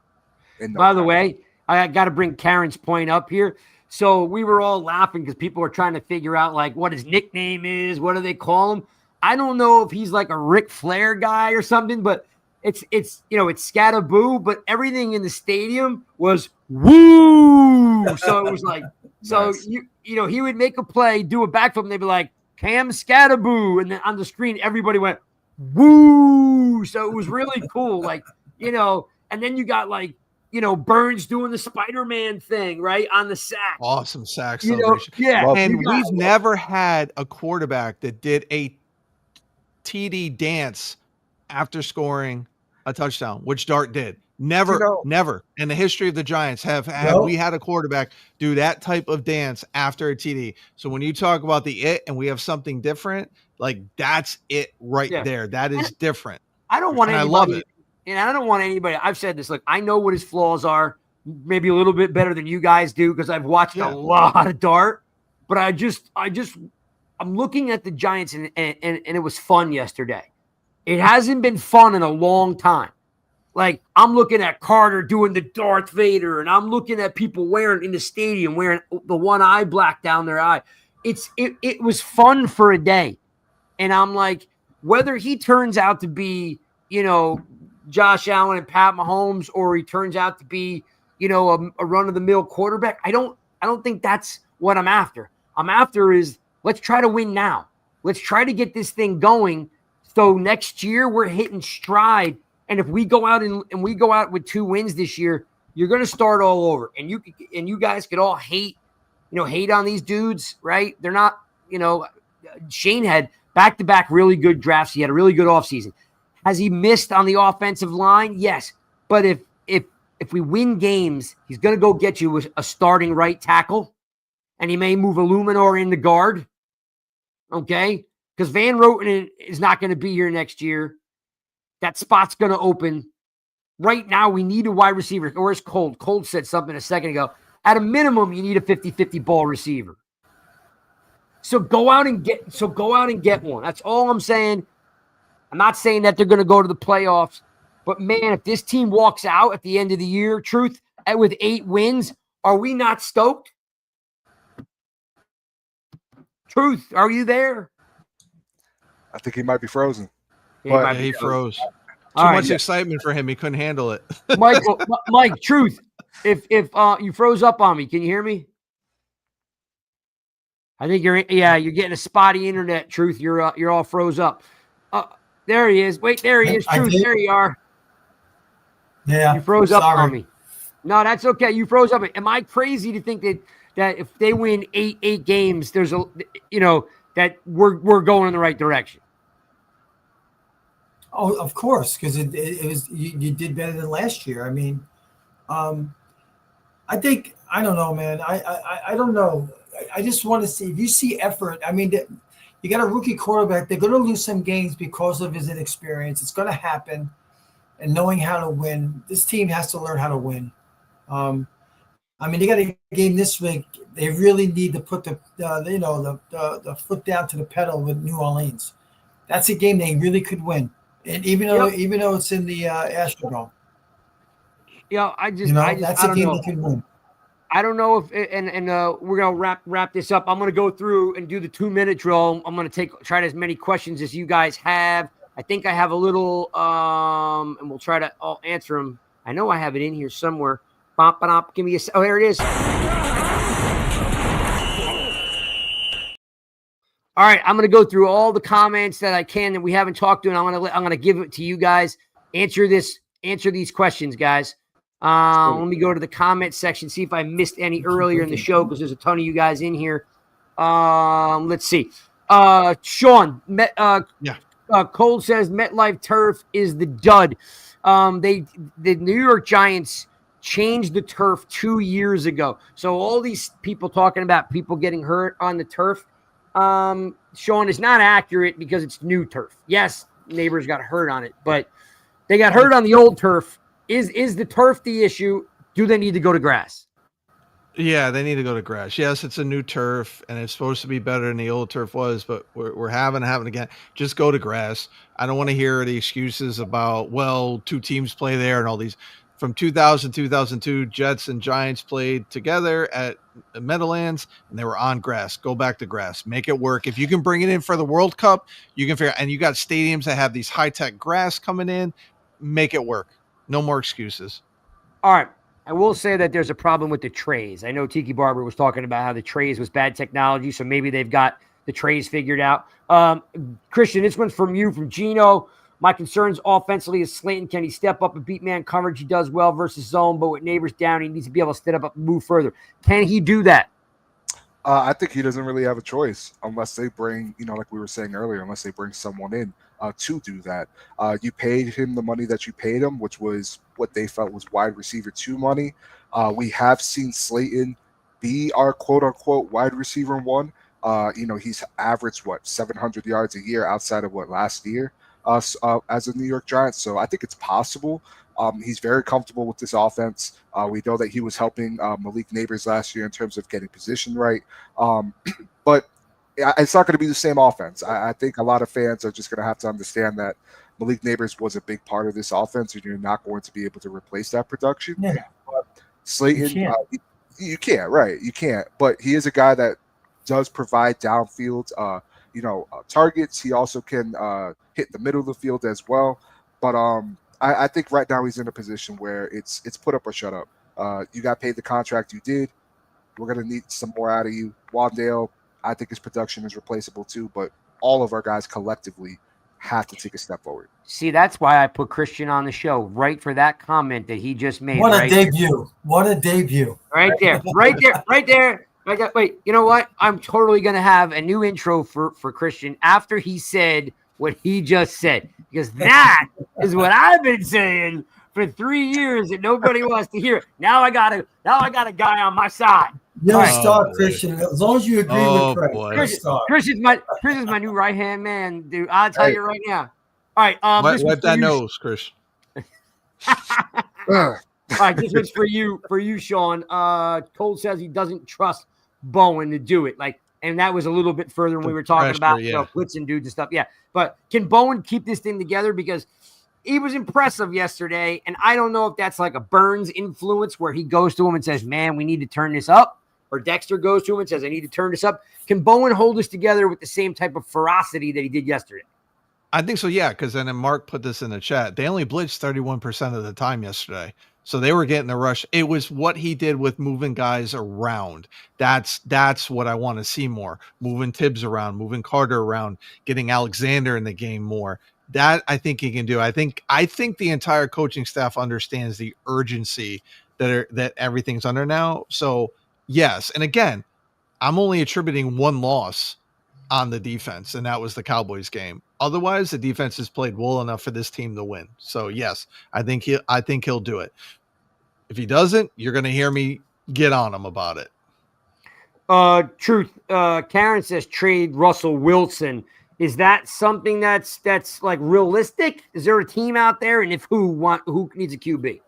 By the way, I got to bring Karen's point up here. So we were all laughing because people were trying to figure out like what his nickname is. What do they call him? I don't know if he's like a Ric Flair guy or something, but it's Scataboo, but everything in the stadium was woo. So it was like, so nice. He would make a play, do a backflip, and they'd be like, Cam Scataboo. And then on the screen, everybody went woo. So it was really cool. Like, and then you got like, Burns doing the Spider-Man thing, right, on the sack. Awesome sack celebration. And we've never had a quarterback that did a TD dance after scoring a touchdown, which Dart did. Never in the history of the Giants have we had a quarterback do that type of dance after a TD. So when you talk about the it and we have something different, like that's it right there. That is different. I don't want anybody. I love it. And I don't want anybody. I've said this. Look, I know what his flaws are. Maybe a little bit better than you guys do because I've watched a lot of Dart. But I'm looking at the Giants and it was fun yesterday. It hasn't been fun in a long time. Like I'm looking at Carter doing the Darth Vader, and I'm looking at people wearing the one eye black down their eye. It was fun for a day, and I'm like, whether he turns out to be Josh Allen and Pat Mahomes, or he turns out to be, a run-of-the-mill quarterback. I don't think that's what I'm after. I'm after is let's try to win now. Let's try to get this thing going. So next year we're hitting stride. And if we go out and we go out with 2 wins this year, you're going to start all over. And you guys could all hate on these dudes, right? They're not, Shane had back-to-back really good drafts. He had a really good offseason. Has he missed on the offensive line? Yes. But if we win games, he's going to go get you a starting right tackle, and he may move Illuminor into guard, okay? Because Van Roten is not going to be here next year. That spot's going to open. Right now, we need a wide receiver. Where's Cold? Cold said something a second ago. At a minimum, you need a 50-50 ball receiver. So go out and get one. That's all I'm saying. I'm not saying that they're going to go to the playoffs, but man, if this team walks out at the end of the year, with 8 wins, are we not stoked? Truth, are you there? I think he might be frozen. He froze. Too much excitement for him. He couldn't handle it. Mike, Truth, if you froze up on me, can you hear me? I think you're getting a spotty internet, Truth. You're all froze up. There he is. Wait, there he is. Truth, there you are. Yeah. You froze up on me. No, that's okay. You froze up. Am I crazy to think that if they win eight games, there's that we're going in the right direction? Oh, of course, because it was you did better than last year. I mean, I think I don't know, man. I don't know. I just want to see if you see effort. I mean, you got a rookie quarterback. They're going to lose some games because of his inexperience. It's going to happen. And knowing how to win, this team has to learn how to win. I mean, they got a game this week. They really need to put the foot down to the pedal with New Orleans. That's a game they really could win. And even though it's in the Astrodome. I You know, that's I a don't team know. that can win. I don't know if we're gonna wrap this up. I'm gonna go through and do the 2-minute drill. I'm gonna try as many questions as you guys have. I think I have a little and we'll try to all answer them. I know I have it in here somewhere. Bop, bop, give me oh, there it is. All right, I'm gonna go through all the comments that I can that we haven't talked to, and I'm gonna give it to you guys. Answer these questions, guys. Let me go to the comment section, see if I missed any earlier in the show because there's a ton of you guys in here. Let's see. Sean, Cole says MetLife turf is the dud. The New York Giants changed the turf 2 years ago. So all these people talking about people getting hurt on the turf, Sean, is not accurate because it's new turf. Yes, neighbors got hurt on it, but they got hurt on the old turf. Is the turf the issue? Do they need to go to grass? Yeah, they need to go to grass. Yes, it's a new turf, and it's supposed to be better than the old turf was, but we're having again. Just go to grass. I don't want to hear the excuses about, well, 2 teams play there and all these. From 2000 2002, Jets and Giants played together at Meadowlands, and they were on grass. Go back to grass. Make it work. If you can bring it in for the World Cup, you can figure. And you got stadiums that have these high-tech grass coming in. Make it work. No more excuses. All right. I will say that there's a problem with the trays. I know Tiki Barber was talking about how the trays was bad technology, so maybe they've got the trays figured out. Christian, this one's from you, from Gino. My concerns offensively is Slayton. Can he step up and beat man coverage? He does well versus zone, but with Neighbors down, he needs to be able to step up and move further. Can he do that? I think he doesn't really have a choice unless they bring, like we were saying earlier, unless they bring someone in to do that. You paid him the money that you paid him, which was what they felt was wide receiver 2 money. We have seen Slayton be our quote-unquote wide receiver 1. He's averaged, 700 yards a year outside of last year as a New York Giant. So I think it's possible. He's very comfortable with this offense. We know that he was helping Malik Nabers last year in terms of getting position right. But it's not going to be the same offense. I think a lot of fans are just going to have to understand that Malik Nabers was a big part of this offense, and you're not going to be able to replace that production. Yeah. But Slayton, you can't, right? You can't. But he is a guy that does provide downfield, targets. He also can hit the middle of the field as well. But I think right now he's in a position where it's put up or shut up. You got paid the contract you did. We're going to need some more out of you. Wandale, I think his production is replaceable too, but all of our guys collectively have to take a step forward. See, that's why I put Christian on the show, right, for that comment that he just made. What a debut. What a debut. Right there. Right there. Wait, you know what? I'm totally going to have a new intro for Christian after he said what he just said, because that is what I've been saying for 3 years and nobody wants to hear it. Now I got a guy on my side. You'll start, Christian, as long as you agree with Craig. Christian's my new right-hand man, dude. I'll tell you right now. All right. Wipe that nose, Chris. All right, this one's for you, Sean. Cole says he doesn't trust Bowen to do it. And that was a little bit further when we were talking about blitzing dudes and stuff. Yeah. But can Bowen keep this thing together? Because he was impressive yesterday. And I don't know if that's like a Burns influence where he goes to him and says, man, we need to turn this up. Or Dexter goes to him and says, I need to turn this up. Can Bowen hold this together with the same type of ferocity that he did yesterday? I think so, yeah, because then Mark put this in the chat. They only blitzed 31% of the time yesterday. So they were getting the rush. It was what he did with moving guys around. That's what I want to see more. Moving Tibbs around, moving Carter around, getting Alexander in the game more. That I think he can do. I think the entire coaching staff understands the urgency that everything's under now. So yes, and again, I'm only attributing one loss on the defense, and that was the Cowboys game. Otherwise, the defense has played well enough for this team to win. So yes, I think he'll do it. If he doesn't, you're going to hear me get on him about it. Truth. Karen says trade Russell Wilson. Is that something that's like realistic? Is there a team out there, and if who needs a QB?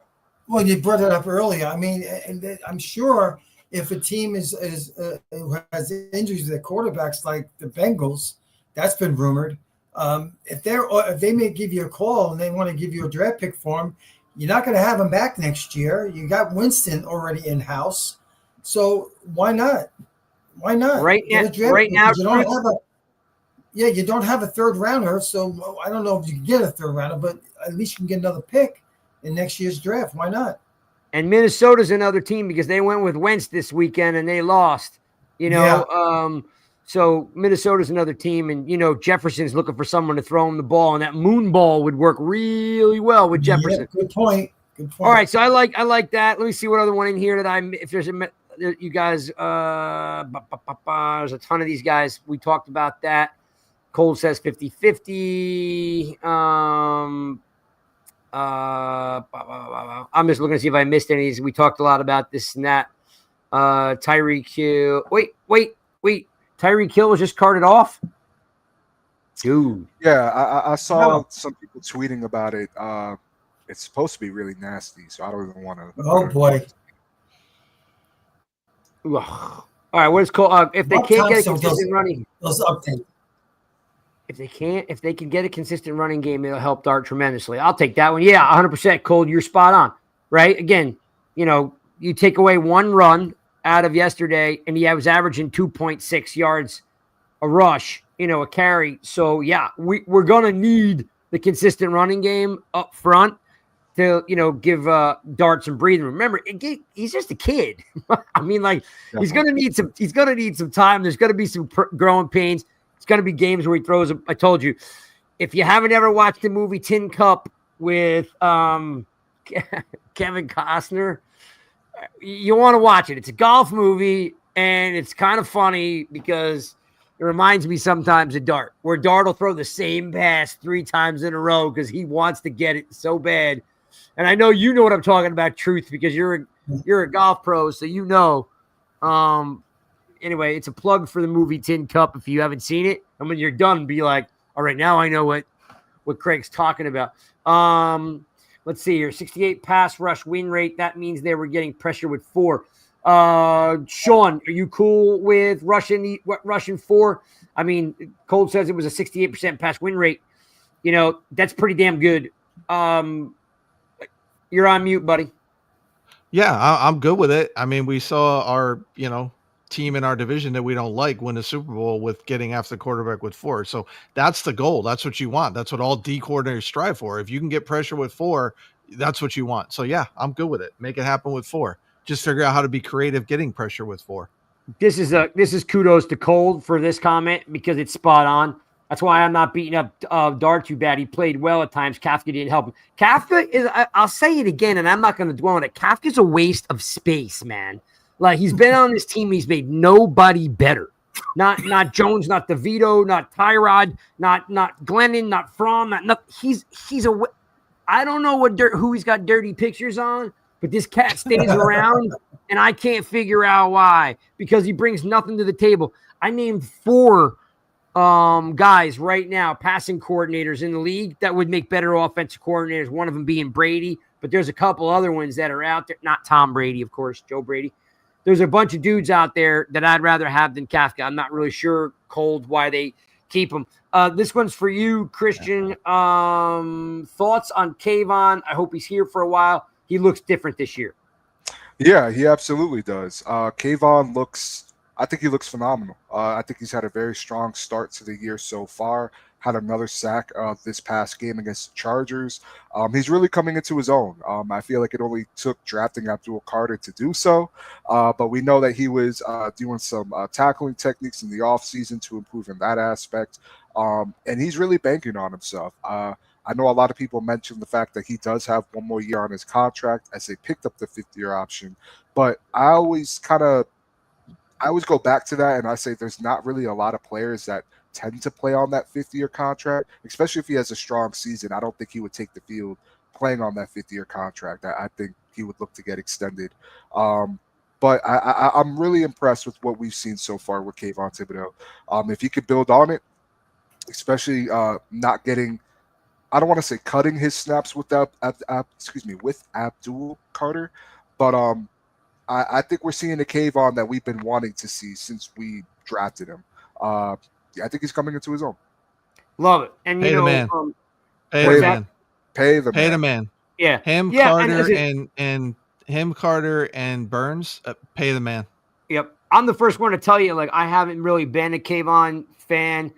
Well, you brought it up earlier. I mean, and I'm sure if a team who has injuries to their quarterbacks like the Bengals, that's been rumored. If they may give you a call and they want to give you a draft pick for him, You're not going to have him back next year. You got Winston already in house, so why not? Why not? Right Get now, a draft right pick, now, 'cause you don't have a third rounder, so I don't know if you can get a third rounder, but at least you can get another pick in next year's draft. Why not? and Minnesota's another team because they went with Wentz this weekend and they lost. So Minnesota's another team, and Jefferson's looking for someone to throw him the ball, and that moon ball would work really well with Jefferson. Yeah, good point. Good point. All right, so I like that. Let me see what other one in here if there's you guys. There's a ton of these guys. We talked about that. Cole says 50-50. I'm just looking to see if I missed any of these. We talked a lot about this and that. Tyreek Hill. Wait. Tyreek Hill was just carted off? Dude. Yeah, I saw some people tweeting about it. It's supposed to be really nasty, so I don't even want to. Oh, boy. All right, what is called? If they can't get a consistent running, those updates. If they can get a consistent running game, it'll help Dart tremendously. I'll take that one. Yeah, 100%. Cole, you're spot on. Right? Again, you take away one run out of yesterday, and he was averaging 2.6 yards a rush, a carry. So, yeah, we're going to need the consistent running game up front to, give Dart some breathing room. Remember, he's just a kid. I mean, he's going to need some time. There's going to be some growing pains. It's going to be games where he throws. I told you, if you haven't ever watched the movie Tin Cup with Kevin Costner, you want to watch it. It's a golf movie, and it's kind of funny because it reminds me sometimes of Dart, where Dart will throw the same pass 3 times in a row because he wants to get it so bad. And I know you know what I'm talking about, Truth, because you're a golf pro, so you know. Anyway, it's a plug for the movie Tin Cup if you haven't seen it. And when you're done, be like, all right, now I know what Craig's talking about. Let's see here. 68 pass rush win rate. That means they were getting pressure with 4. Sean, are you cool with rushing 4? I mean, Cole says it was a 68% pass win rate. That's pretty damn good. You're on mute, buddy. Yeah, I'm good with it. I mean, we saw our, team in our division that we don't like win the Super Bowl with getting after the quarterback with 4. So that's the goal. That's what you want. That's what all D coordinators strive for. If you can get pressure with 4, that's what you want. So yeah, I'm good with it. Make it happen with 4. Just figure out how to be creative getting pressure with 4. This is kudos to Cole for this comment because it's spot on. That's why I'm not beating up Dart too bad. He played well at times. Kafka didn't help him. Kafka is, I'll say it again, and I'm not going to dwell on it. Kafka's a waste of space, man. He's been on this team. He's made nobody better. Not Jones, not DeVito, not Tyrod, not Glennon, not Fromm. He's I don't know who he's got dirty pictures on, but this cat stays around, and I can't figure out why, because he brings nothing to the table. I named 4 guys right now, passing coordinators in the league that would make better offensive coordinators, one of them being Brady, but there's a couple other ones that are out there. Not Tom Brady, of course, Joe Brady. There's a bunch of dudes out there that I'd rather have than Kafka. I'm not really sure, Cold, why they keep him. This one's for you, Christian. Thoughts on Kayvon? I hope he's here for a while. He looks different this year. Yeah, he absolutely does. Kayvon I think he looks phenomenal. I think he's had a very strong start to the year so far. Had another sack this past game against the Chargers. He's really coming into his own. I feel like it only took drafting Abdul Carter to do so, but we know that he was doing some tackling techniques in the offseason to improve in that aspect, and he's really banking on himself. I know a lot of people mentioned the fact that he does have one more year on his contract as they picked up the 5th-year option, but I always go back to that, and I say there's not really a lot of players that tend to play on that 5th-year contract, especially if he has a strong season. I don't think he would take the field playing on that 5th-year contract. I think he would look to get extended. But I'm really impressed with what we've seen so far with Kayvon Thibodeau. If he could build on it, especially not getting, I don't want to say cutting his snaps with Abdul Carter, but I think we're seeing the Kayvon that we've been wanting to see since we drafted him. I think he's coming into his own. Love it. And Pay the man. Pay the man. Pay the man. Yeah. Him, Yeah. Carter, and him, Carter, and Burns, pay the man. Yep. I'm the first one to tell you, like, I haven't really been a Kayvon fan.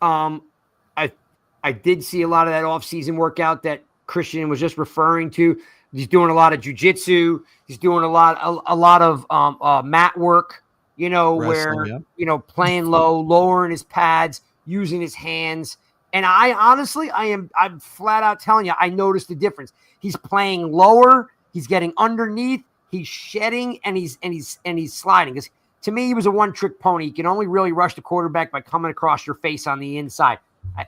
I did see a lot of that off-season workout that Christian was just referring to. He's doing a lot of jujitsu. He's doing a lot of mat work, Wrestling, where, yeah. playing low, lowering his pads, using his hands. And I honestly, I'm flat out telling you, I noticed the difference. He's playing lower. He's getting underneath. He's shedding, and he's sliding. Because to me, he was a one-trick pony. He can only really rush the quarterback by coming across your face on the inside.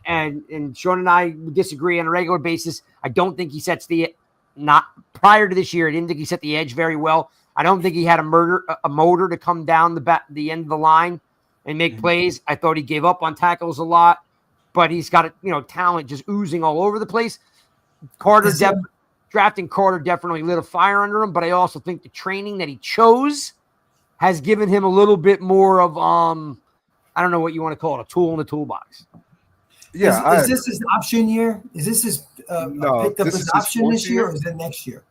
And Sean and I disagree on a regular basis. I don't think he sets not prior to this year. I didn't think he set the edge very well. I don't think he had a motor to come down the end of the line and make plays. I thought he gave up on tackles a lot, but he's got talent just oozing all over the place. Drafting Carter definitely lit a fire under him, but I also think the training that he chose has given him a little bit more of I don't know what you want to call it, a tool in the toolbox. Yeah, is this his option year? Is this his no, picked up this his is option his this year, year. or is it next year?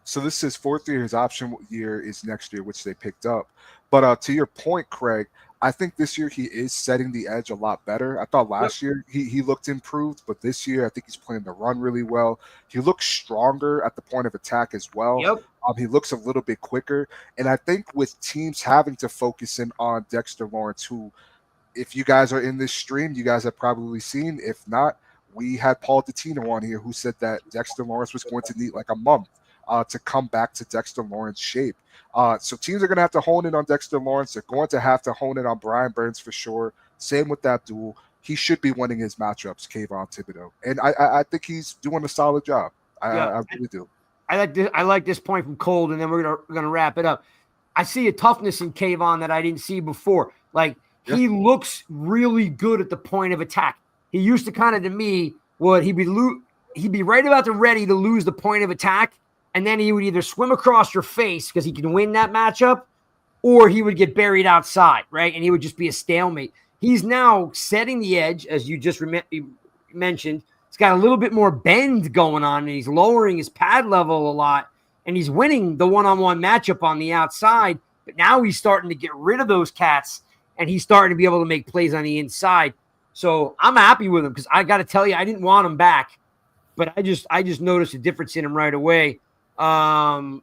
So this is his fourth year. His option year is next year, which they picked up. But to your point, Craig, I think this year he is setting the edge a lot better. I thought last year he looked improved, but this year I think he's playing the run really well. He looks stronger at the point of attack as well. Yep. He looks a little bit quicker. And I think with teams having to focus in on Dexter Lawrence, who, if you guys are in this stream, you guys have probably seen. If not, we had Paul Dottino on here who said that Dexter Lawrence was going to need like a month to come back to Dexter Lawrence shape. So teams are going to have to hone in on Dexter Lawrence. They're going to have to hone in on Brian Burns for sure. Same with Abdul. He should be winning his matchups, Kayvon Thibodeau. And I think he's doing a solid job. I really do. I like this point from Cold, and then we're gonna wrap it up. I see a toughness in Kayvon that I didn't see before. Like, he looks really good at the point of attack. He used to kind of, to me, he'd be right about to ready to lose the point of attack, and then he would either swim across your face because he can win that matchup, or he would get buried outside, right? And he would just be a stalemate. He's now setting the edge, as you just mentioned. He's got a little bit more bend going on, and he's lowering his pad level a lot, and he's winning the one-on-one matchup on the outside. But now he's starting to get rid of those cats, and he's starting to be able to make plays on the inside. So I'm happy with him, because I got to tell you, I didn't want him back, but I just noticed a difference in him right away, all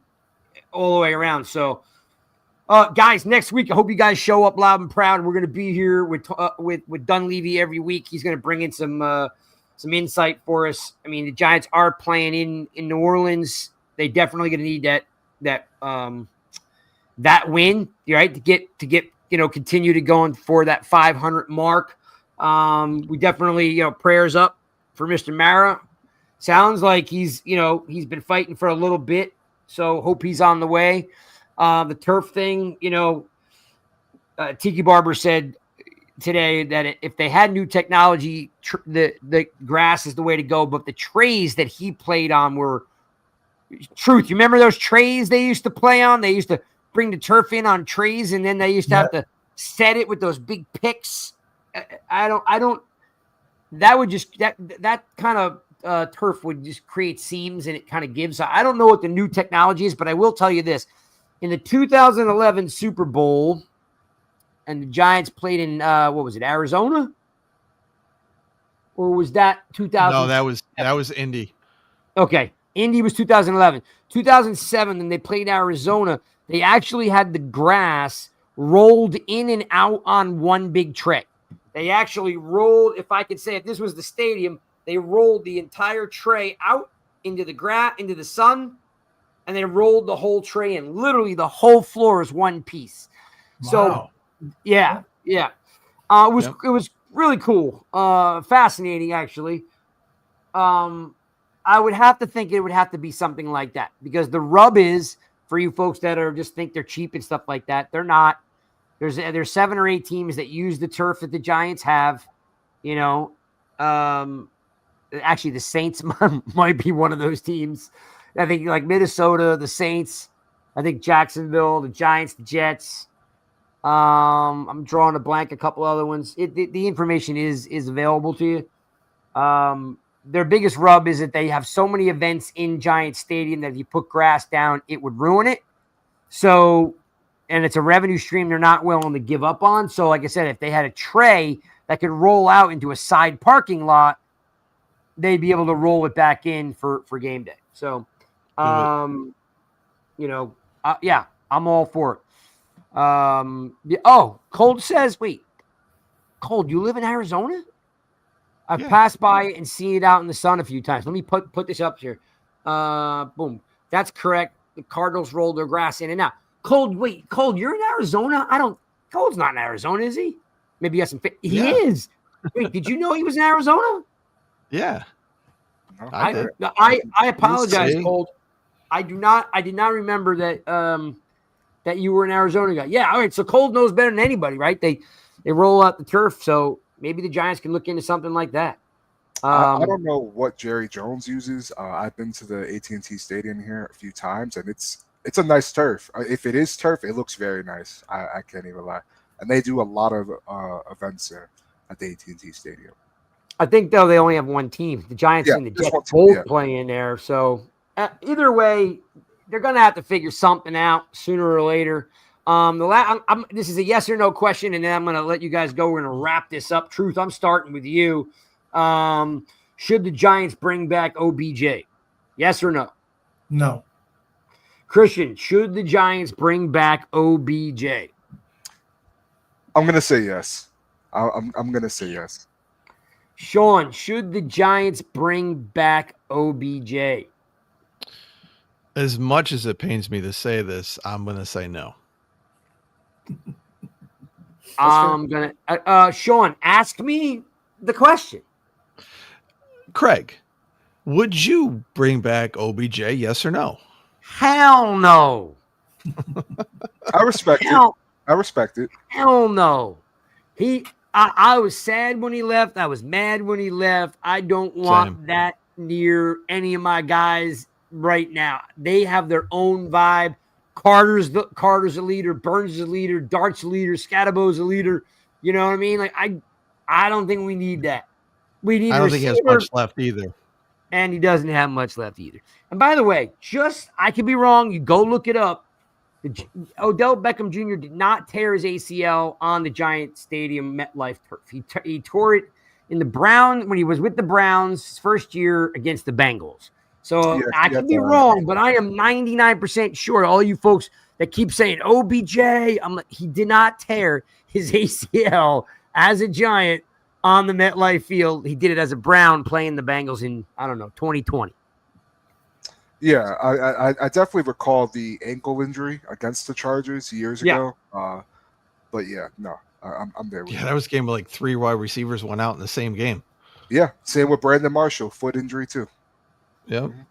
the way around. So, guys, next week, I hope you guys show up loud and proud. We're going to be here with Dunleavy every week. He's going to bring in some insight for us. I mean, the Giants are playing in New Orleans. They definitely going to need that win, right, to get continue to going for that 500 mark. We definitely, prayers up for Mr. Mara. Sounds like he's been fighting for a little bit, so hope he's on the way. The turf thing, Tiki Barber said today that if they had new technology, the grass is the way to go, but the trays that he played on were truth. You remember those trays they used to play on? They used to bring the turf in on trays, and then they used to have to set it with those big picks. That kind of turf would just create seams, and it kind of gives. I don't know what the new technology is, but I will tell you this. In the 2011 Super Bowl, and the Giants played in, Arizona? Or was that 2000? No, that was Indy. Okay. Indy was 2011. 2007, and they played Arizona. They actually had the grass rolled in and out on one big tray. They actually rolled, if I could say, if this was the stadium, they rolled the entire tray out into the grass, into the sun, and they rolled the whole tray in. Literally, the whole floor is one piece. Wow. So, yeah. It was really cool, fascinating actually. I would have to think it would have to be something like that, because the rub is, for you folks that are just think they're cheap and stuff like that, they're not. There's 7 or 8 teams that use the turf that the Giants have. Actually, the Saints might be one of those teams. I think like Minnesota, the Saints. I think Jacksonville, the Giants, the Jets. I'm drawing a blank. A couple other ones. The information is available to you. their biggest rub is that they have so many events in Giant Stadium that if you put grass down, it would ruin it. So, and it's a revenue stream they're not willing to give up on. So, like I said, if they had a tray that could roll out into a side parking lot, they'd be able to roll it back in for game day. So, yeah, I'm all for it. Cold says, wait, Cold, you live in Arizona? I've passed by and seen it out in the sun a few times. Let me put this up here. Boom. That's correct. The Cardinals roll their grass in and out. Cold, you're in Arizona? Cold's not in Arizona, is he? Maybe he has some. He is. Wait, did you know he was in Arizona? Yeah. I apologize, Cold. I did not remember that you were an Arizona guy. Yeah, all right. So Cold knows better than anybody, right? They roll out the turf, so maybe the Giants can look into something like that. I don't know what Jerry Jones uses. I've been to the AT&T Stadium here a few times, and it's a nice turf. If it is turf, it looks very nice. I can't even lie. And they do a lot of events there at the AT&T Stadium. I think, though, they only have one team. The Giants and the Jets both play in there. So either way, they're going to have to figure something out sooner or later. This is a yes or no question, and then I'm going to let you guys go. We're going to wrap this up. Truth, I'm starting with you. Should the Giants bring back OBJ? Yes or no? No. Christian, should the Giants bring back OBJ? I'm going to say yes. I'm going to say yes. Sean, should the Giants bring back OBJ? As much as it pains me to say this, I'm going to say no. I'm going to Sean, ask me the question. Craig, would you bring back OBJ, yes or no? Hell no. I respect it. I respect it. Hell no. I was sad when he left. I was mad when he left. I don't want that near any of my guys right now. They have their own vibe. Carter's a leader. Burns is a leader. Dart's a leader. Scadabo's a leader. You know what I mean? Like I don't think we need that. We need. I don't think he has much left either. And he doesn't have much left either. And by the way, I could be wrong. You go look it up. Odell Beckham Jr. did not tear his ACL on the Giant Stadium MetLife turf. He tore it in the when he was with the Browns his first year against the Bengals. So I could be wrong, but I am 99% sure. All you folks that keep saying OBJ, he did not tear his ACL as a Giant on the MetLife field. He did it as a Brown playing the Bengals in, 2020. Yeah, I definitely recall the ankle injury against the Chargers years ago. But yeah, no, I'm there with you. That was a game where like 3 wide receivers went out in the same game. Yeah, same with Brandon Marshall, foot injury too. Yep. Mm-hmm.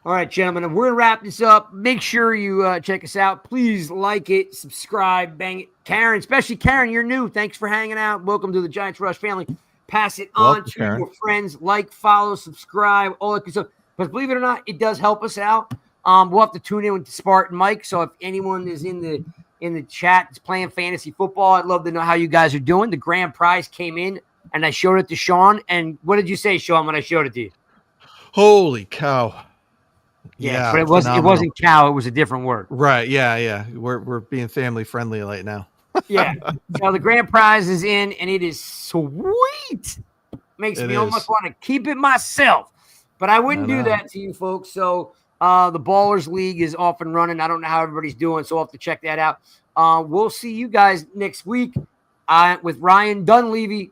All right, gentlemen, we're going to wrap this up. Make sure you check us out. Please like it, subscribe, bang it. Karen, especially Karen, you're new. Thanks for hanging out. Welcome to the Giants Rush family. Pass it on to your friends. Like, follow, subscribe, all that good stuff. But believe it or not, it does help us out. We'll have to tune in with Spartan Mike. So if anyone is in the chat is playing fantasy football, I'd love to know how you guys are doing. The grand prize came in, and I showed it to Sean. And what did you say, Sean, when I showed it to you? Holy cow! Yeah, but it wasn't cow. It was a different word. Right? Yeah. We're being family friendly right now. Yeah. So the grand prize is in, and it is sweet. Makes me almost want to keep it myself. But I wouldn't do that to you folks. So the Ballers League is off and running. I don't know how everybody's doing, so I'll have to check that out. We'll see you guys next week with Ryan Dunleavy